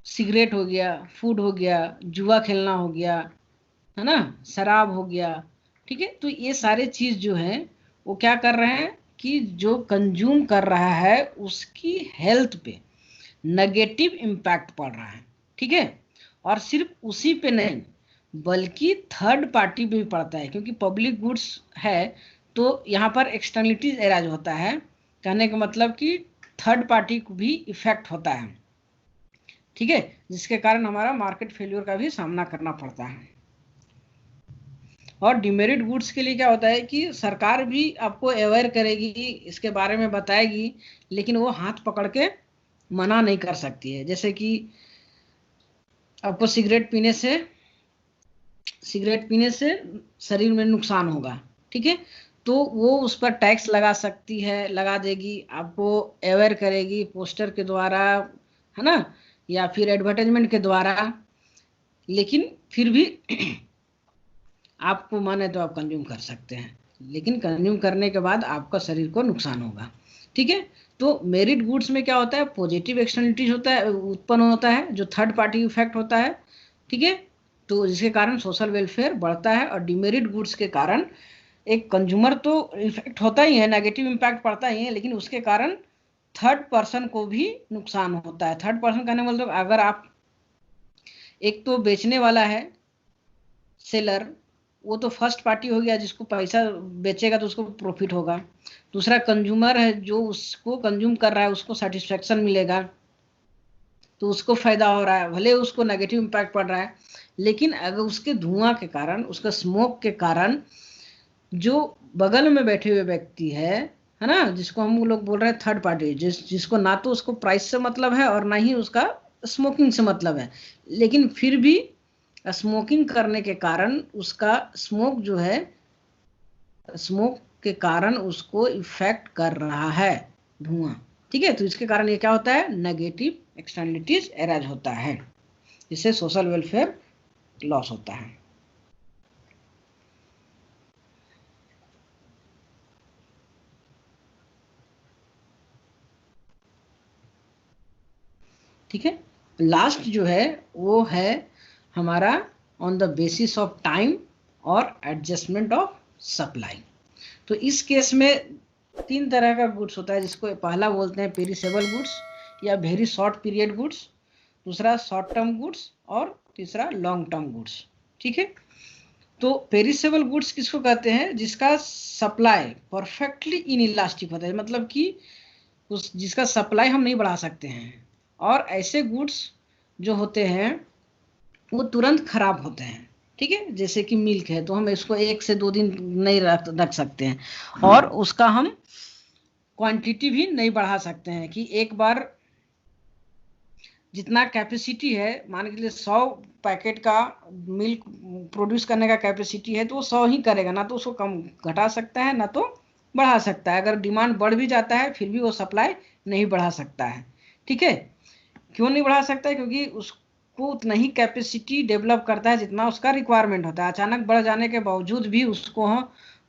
सिगरेट हो गया, फूड हो गया, जुआ खेलना हो गया, है ना, शराब हो गया, ठीक है। तो ये सारे चीज जो है वो क्या कर रहे हैं कि जो कंज्यूम कर रहा है उसकी हेल्थ पे नेगेटिव इम्पैक्ट पड़ रहा है, ठीक है। और सिर्फ उसी पे नहीं बल्कि थर्ड पार्टी पे भी पड़ता है, क्योंकि पब्लिक गुड्स है तो यहाँ पर एक्सटर्नलिटीज एराज होता है। कहने का मतलब कि थर्ड पार्टी को भी इफेक्ट होता है, ठीक है, जिसके कारण हमारा मार्केट फेल्योर का भी सामना करना पड़ता है। और डिमेरिट गुड्स के लिए क्या होता है कि सरकार भी आपको अवेयर करेगी, इसके बारे में बताएगी, लेकिन वो हाथ पकड़ के मना नहीं कर सकती है। जैसे कि आपको सिगरेट पीने से शरीर में नुकसान होगा, ठीक है, तो वो उस पर टैक्स लगा सकती है, लगा देगी, आपको अवेयर करेगी पोस्टर के द्वारा, है ना, या फिर एडवर्टाइजमेंट के द्वारा, लेकिन फिर भी आपको मन है तो आप कंज्यूम कर सकते हैं, लेकिन कंज्यूम करने के बाद आपका शरीर को नुकसान होगा, ठीक है। तो मेरिट गुड्स में क्या होता है, पॉजिटिव एक्सटर्नलिटीज होता है, उत्पन्न होता है, जो थर्ड पार्टी इफेक्ट होता है, ठीक है, तो जिसके कारण सोशल वेलफेयर बढ़ता है। और डिमेरिट गुड्स के कारण एक कंज्यूमर तो इफेक्ट होता ही है, नेगेटिव इम्पैक्ट पड़ता ही है, लेकिन उसके कारण थर्ड पर्सन को भी नुकसान होता है। थर्ड पर्सन कहने मतलब अगर आप, एक तो बेचने वाला है सेलर, वो तो फर्स्ट पार्टी हो गया, जिसको पैसा बेचेगा तो उसको प्रॉफिट होगा। दूसरा कंज्यूमर है, जो उसको कंज्यूम कर रहा है उसको सेटिस्फेक्शन मिलेगा, तो उसको फायदा हो रहा है, भले उसको नेगेटिव इम्पैक्ट पड़ रहा है। लेकिन अगर उसके धुआं के कारण, उसका स्मोक के कारण जो बगल में बैठे हुए व्यक्ति है ना, जिसको हम लोग बोल रहे हैं थर्ड पार्टी, जिसको ना तो उसको प्राइस से मतलब है और ना ही उसका स्मोकिंग से मतलब है, लेकिन फिर भी स्मोकिंग करने के कारण उसका स्मोक जो है, स्मोक के कारण उसको इफेक्ट कर रहा है धुआं। ठीक है, तो इसके कारण ये क्या होता है, नेगेटिव एक्सटर्नलिटीज एराइज होता है, जिससे सोशल वेलफेयर लॉस होता है। ठीक है, लास्ट जो है वो है हमारा on the basis of time और एडजस्टमेंट ऑफ सप्लाई। तो इस केस में 3 तरह का गुड्स होता है, जिसको पहला बोलते हैं पेरिसेबल गुड्स या वेरी शॉर्ट पीरियड गुड्स, दूसरा शॉर्ट टर्म गुड्स और तीसरा लॉन्ग टर्म गुड्स। ठीक है, तो पेरिसेबल गुड्स किसको कहते हैं, जिसका सप्लाई परफेक्टली इनइलास्टिक होता है, मतलब कि उस जिसका सप्लाई हम नहीं बढ़ा सकते हैं। और ऐसे गुड्स जो होते हैं वो तुरंत खराब होते हैं। ठीक है, जैसे कि मिल्क है, तो हम इसको 1 से 2 दिन नहीं रख सकते हैं, और उसका हम क्वांटिटी भी नहीं बढ़ा सकते हैं कि एक बार जितना कैपेसिटी है, मान के लिए 100 पैकेट का मिल्क प्रोड्यूस करने का कैपेसिटी है, तो वो 100 ही करेगा, ना तो उसको कम घटा सकता है ना तो बढ़ा सकता है। अगर डिमांड बढ़ भी जाता है फिर भी वो सप्लाई नहीं बढ़ा सकता है। ठीक है, क्यों नहीं बढ़ा सकता है, क्योंकि उसको उतना ही कैपेसिटी डेवलप करता है जितना उसका रिक्वायरमेंट होता है। अचानक बढ़ जाने के बावजूद भी उसको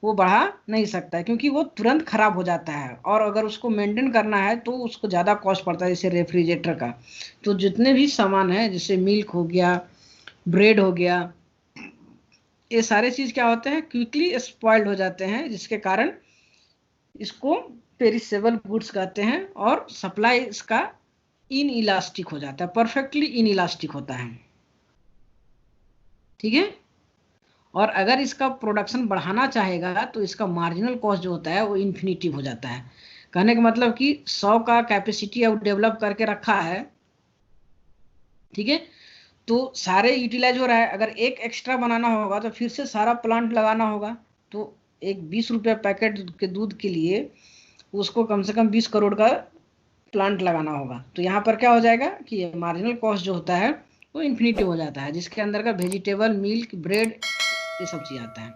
वो बढ़ा नहीं सकता है, क्योंकि वो तुरंत खराब हो जाता है, और अगर उसको मेंटेन करना है तो उसको ज़्यादा कॉस्ट पड़ता है, जैसे रेफ्रिजरेटर का। तो जितने भी सामान है, जैसे मिल्क हो गया, ब्रेड हो गया, ये सारे चीज़ क्या होते हैं, क्विकली स्पॉइल्ड हो जाते हैं, जिसके कारण इसको पेरिसेबल गुड्स कहते हैं, और सप्लाई इसका इन इलास्टिक हो जाता है, परफेक्टली इन इलास्टिक होता है। ठीक है, और अगर इसका प्रोडक्शन बढ़ाना चाहेगा तो इसका मार्जिनल कॉस्ट जो होता है वो इन्फिनिटिव हो जाता है। कहने का मतलब कि 100 का कैपेसिटी अब डेवलप करके रखा है, ठीक है, तो सारे यूटिलाइज हो रहा है। अगर एक एक्स्ट्रा बनाना होगा तो फिर से सारा प्लांट लगाना होगा, तो एक 20 रुपया पैकेट के दूध के लिए उसको कम से कम 20 करोड़ का प्लांट लगाना होगा। तो यहाँ पर क्या हो जाएगा कि मार्जिनल कॉस्ट जो होता है वो इन्फिनिटी हो जाता है, जिसके अंदर का वेजिटेबल, मिल्क, ब्रेड, ये सब चीज आता है।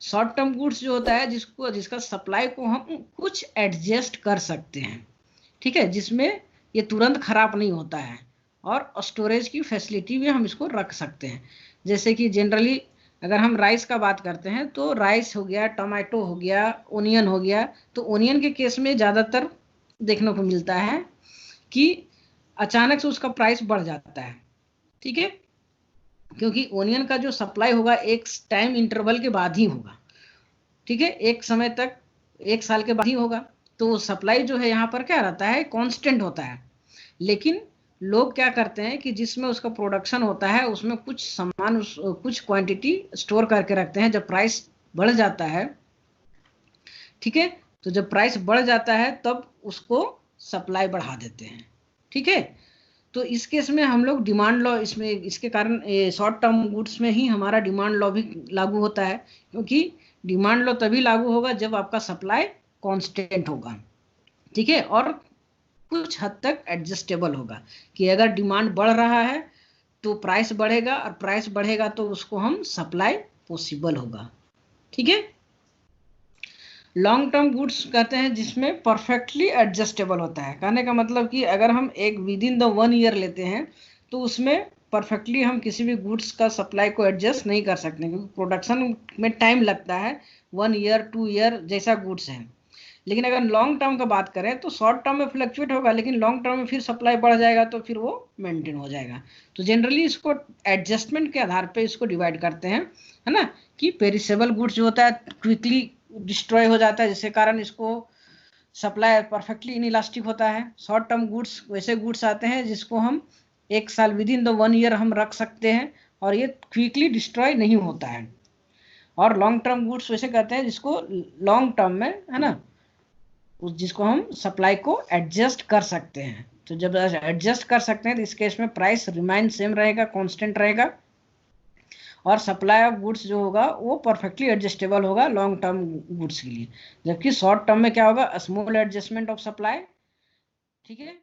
शॉर्ट टर्म गुड्स जो होता है, जिसका सप्लाई को हम कुछ एडजस्ट कर सकते हैं, ठीक है, जिसमें ये तुरंत खराब नहीं होता है, और स्टोरेज की फैसिलिटी भी हम इसको रख सकते हैं। जैसे कि जनरली अगर हम राइस का बात करते हैं, तो राइस हो गया, टमाटो हो गया, ओनियन हो गया, तो ओनियन के केस में ज़्यादातर देखने को मिलता है कि अचानक से उसका प्राइस बढ़ जाता है। ठीक है, क्योंकि ओनियन का जो सप्लाई होगा एक टाइम इंटरवल के बाद ही होगा। ठीक है, एक समय तक, 1 साल के बाद ही होगा, तो सप्लाई जो है यहाँ पर क्या रहता है, कांस्टेंट होता है। लेकिन लोग क्या करते हैं कि जिसमें उसका प्रोडक्शन होता है उसमें कुछ सामान, कुछ क्वांटिटी स्टोर करके रखते हैं। जब प्राइस बढ़ जाता है, ठीक है, तो जब प्राइस बढ़ जाता है तब उसको सप्लाई बढ़ा देते हैं। ठीक है, तो इस केस में हम लोग डिमांड लॉ, इसमें इसके कारण शॉर्ट टर्म गुड्स में ही हमारा डिमांड लॉ भी लागू होता है, क्योंकि डिमांड लॉ तभी लागू होगा जब आपका सप्लाई कांस्टेंट होगा। ठीक है, और कुछ हद तक एडजस्टेबल होगा, कि अगर डिमांड बढ़ रहा है तो प्राइस बढ़ेगा, और प्राइस बढ़ेगा तो उसको हम सप्लाई पॉसिबल होगा। ठीक है, लॉन्ग टर्म गुड्स कहते हैं जिसमें परफेक्टली एडजस्टेबल होता है। कहने का मतलब कि अगर हम एक विद इन द 1 ईयर लेते हैं तो उसमें परफेक्टली हम किसी भी गुड्स का सप्लाई को एडजस्ट नहीं कर सकते, क्योंकि प्रोडक्शन में टाइम लगता है, 1 ईयर 2 ईयर जैसा गुड्स है। लेकिन अगर लॉन्ग टर्म का बात करें तो शॉर्ट टर्म में फ्लक्चुएट होगा, लेकिन लॉन्ग टर्म में फिर सप्लाई बढ़ जाएगा तो फिर वो मेंटेन हो जाएगा। तो जनरली इसको एडजस्टमेंट के आधार पे इसको डिवाइड करते हैं, है ना, कि पेरिसेबल गुड्स जो होता है क्विकली डिस्ट्रॉय हो जाता है, जिसके कारण इसको सप्लाई परफेक्टली इनइलास्टिक होता है। शॉर्ट टर्म गुड्स वैसे गुड्स आते हैं जिसको हम 1 साल विद इन द 1 ईयर हम रख सकते हैं, और ये क्विकली डिस्ट्रॉय नहीं होता है। और लॉन्ग टर्म गुड्स वैसे कहते हैं जिसको लॉन्ग टर्म में, है ना, जिसको हम सप्लाई को एडजस्ट कर सकते हैं। तो जब एडजस्ट कर सकते हैं तो इस केस में प्राइस रिमाइन सेम रहेगा, कांस्टेंट रहेगा, और सप्लाई ऑफ गुड्स जो होगा वो परफेक्टली एडजस्टेबल होगा लॉन्ग टर्म गुड्स के लिए। जबकि शॉर्ट टर्म में क्या होगा, स्मॉल एडजस्टमेंट ऑफ सप्लाई, ठीक है,